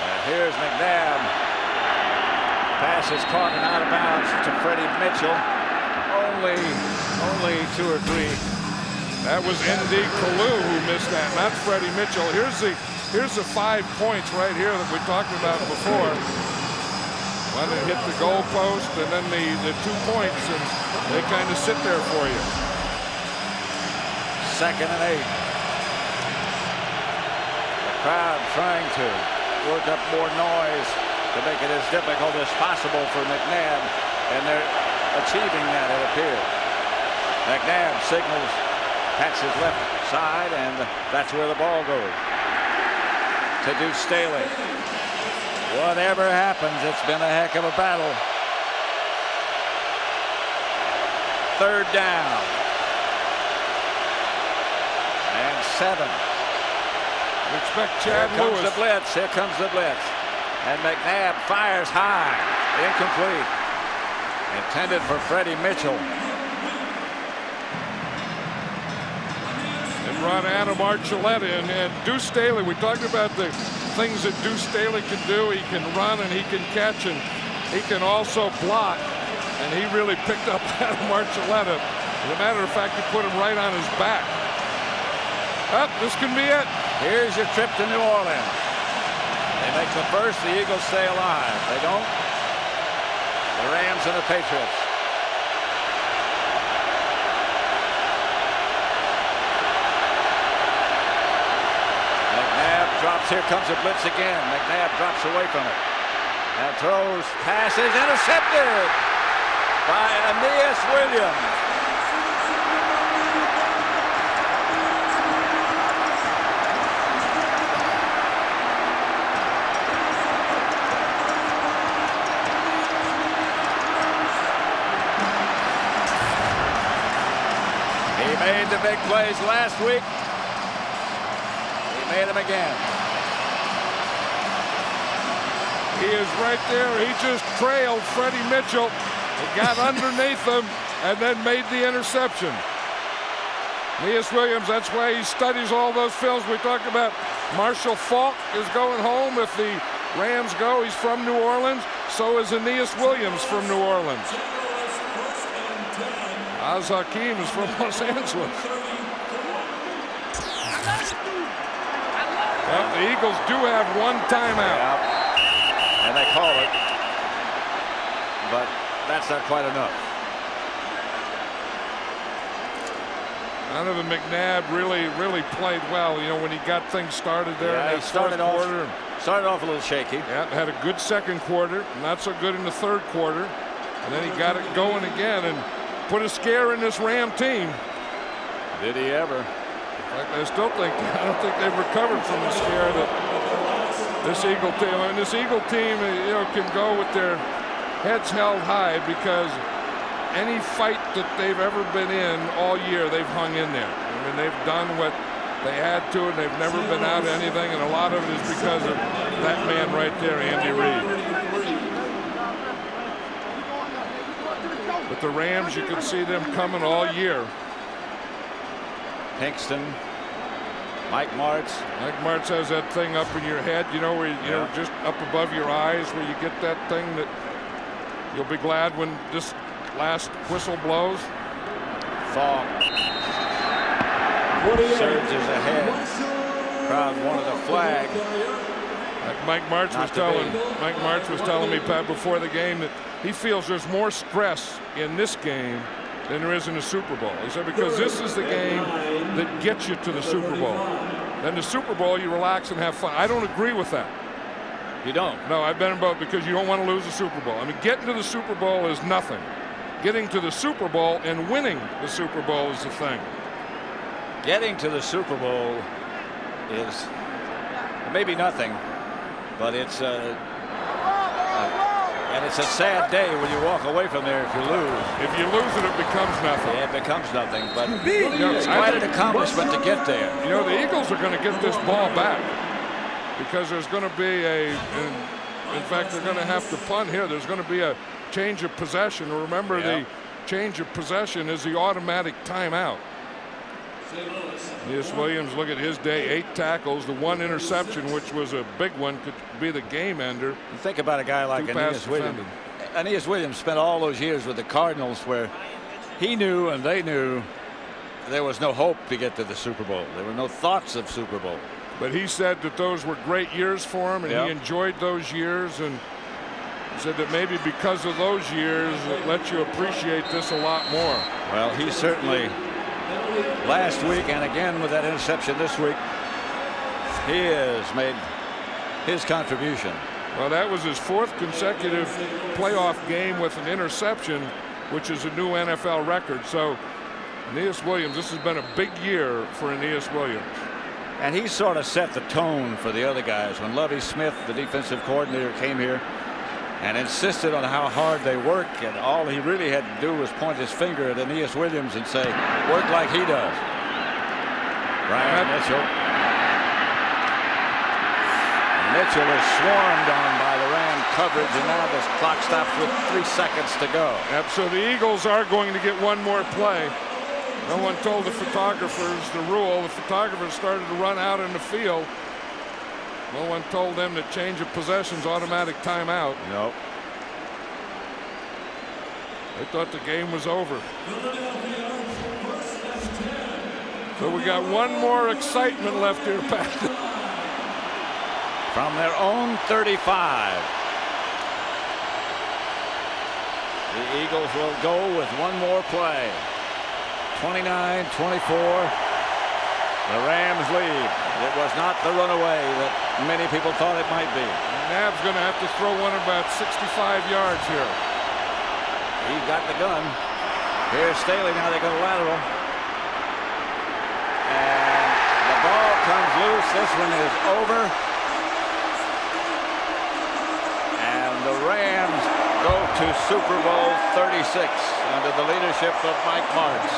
And here's McNabb. Pass is caught and out of bounds to Freddie Mitchell. Only 2 or 3. That was N.D. Kalu who missed that, not Freddie Mitchell. Here's the 5 points right here that we talked about before. One that hit the goal post, and then the 2 points, and they kind of sit there for you. 2nd and 8. The crowd trying to work up more noise to make it as difficult as possible for McNabb, and they're achieving that, it appears. McNabb signals, pats his left side, and that's where the ball goes to Duce Staley. Whatever happens, it's been a heck of a battle. 3rd down. And 7. We expect Chad Here comes Lewis. the blitz. Here comes the blitz. And McNabb fires high. Incomplete. Intended for Freddie Mitchell. And run Adam Archuleta and Duce Staley. We talked about the things that Duce Staley can do. He can run and he can catch, and he can also block. And he really picked up Adam Archuleta. As a matter of fact, he put him right on his back. Oh, this can be it. Here's your trip to New Orleans. They make the first, the Eagles stay alive. They don't. The Rams and the Patriots. McNabb drops. Here comes a blitz again. McNabb drops away from it. And throws, passes, intercepted by Aeneas Williams. He made the big plays last week. He made them again. He is right there. He just trailed Freddie Mitchell. He got underneath him and then made the interception. Aeneas Williams, that's why he studies all those films we talked about. Marshall Faulk is going home. If the Rams go, he's from New Orleans. So is Aeneas Williams from New Orleans. Az Hakim is from Los Angeles. Well, the Eagles do have one timeout. Yeah. And they call it. But that's not quite enough. Donovan McNabb really played well. You know, when he got things started there in Yeah, that he started off a little shaky. Yeah, had a good second quarter, not so good in the third quarter. And then he got it going again and put a scare in this Ram team. Did he ever? In fact, I don't think they've recovered from the scare that this Eagle team. I mean, this Eagle team, you know, can go with their heads held high because any fight that they've ever been in all year, they've hung in there. I mean, they've done what they had to, and they've never been out of anything, and a lot of it is because of that man right there, Andy Reid. But the Rams, you can see them coming all year. Pinkston, Mike Martz. Mike Martz has that thing up in your head, you know, where you know, just up above your eyes, where you get that thing that you'll be glad when this last whistle blows. Faulk surges ahead. Crowd wanted a flag. Like Mike Martz was telling me, Pat, before the game that he feels there's more stress in this game than there is in the Super Bowl. He said because this is the game that gets you to the Super Bowl. Then the Super Bowl, you relax and have fun. I don't agree with that. You don't? No, I've been in both because you don't want to lose the Super Bowl. I mean, getting to the Super Bowl is nothing. Getting to the Super Bowl and winning the Super Bowl is the thing. Getting to the Super Bowl is maybe nothing, but it's and it's a sad day when you walk away from there if you lose. If you lose it, it becomes nothing. Yeah, it becomes nothing, but it's quite an accomplishment to get there. You know, the Eagles are going to get this ball back because there's going to be in fact, they're going to have to punt here. There's going to be a change of possession. Remember, the change of possession is the automatic timeout. Duce Williams, look at his day, 8 tackles, the 1 interception, which was a big one, could be the game ender. You think about a guy like Aeneas Williams. Aeneas Williams spent all those years with the Cardinals where he knew and they knew there was no hope to get to the Super Bowl. There were no thoughts of Super Bowl. But he said that those were great years for him, and he enjoyed those years, and said that maybe because of those years it lets you appreciate this a lot more. Well, he certainly, last week and again with that interception this week, he has made his contribution. Well, that was his 4th consecutive playoff game with an interception, which is a new NFL record. So Aeneas Williams, this has been a big year for Aeneas Williams. And he sort of set the tone for the other guys. When Lovie Smith, the defensive coordinator, came here and insisted on how hard they work, and all he really had to do was point his finger at Aeneas Williams and say, work like he does. Ryan Mitchell. Mitchell is swarmed on by the Ram coverage, and now the clock stops with 3 seconds to go. Yep, so the Eagles are going to get one more play. No one told the photographers the rule. The photographers started to run out in the field. No one told them that change of possession's automatic timeout. Nope. They thought the game was over. So we got one more excitement left here, Pat. From their own 35. The Eagles will go with one more play. 29-24. The Rams lead. It was not the runaway that many people thought it might be. McNabb's going to have to throw one about 65 yards here. He got the gun. Here's Staley. Now they go lateral. And the ball comes loose. This one is over. And the Rams go to Super Bowl 36 under the leadership of Mike Martz.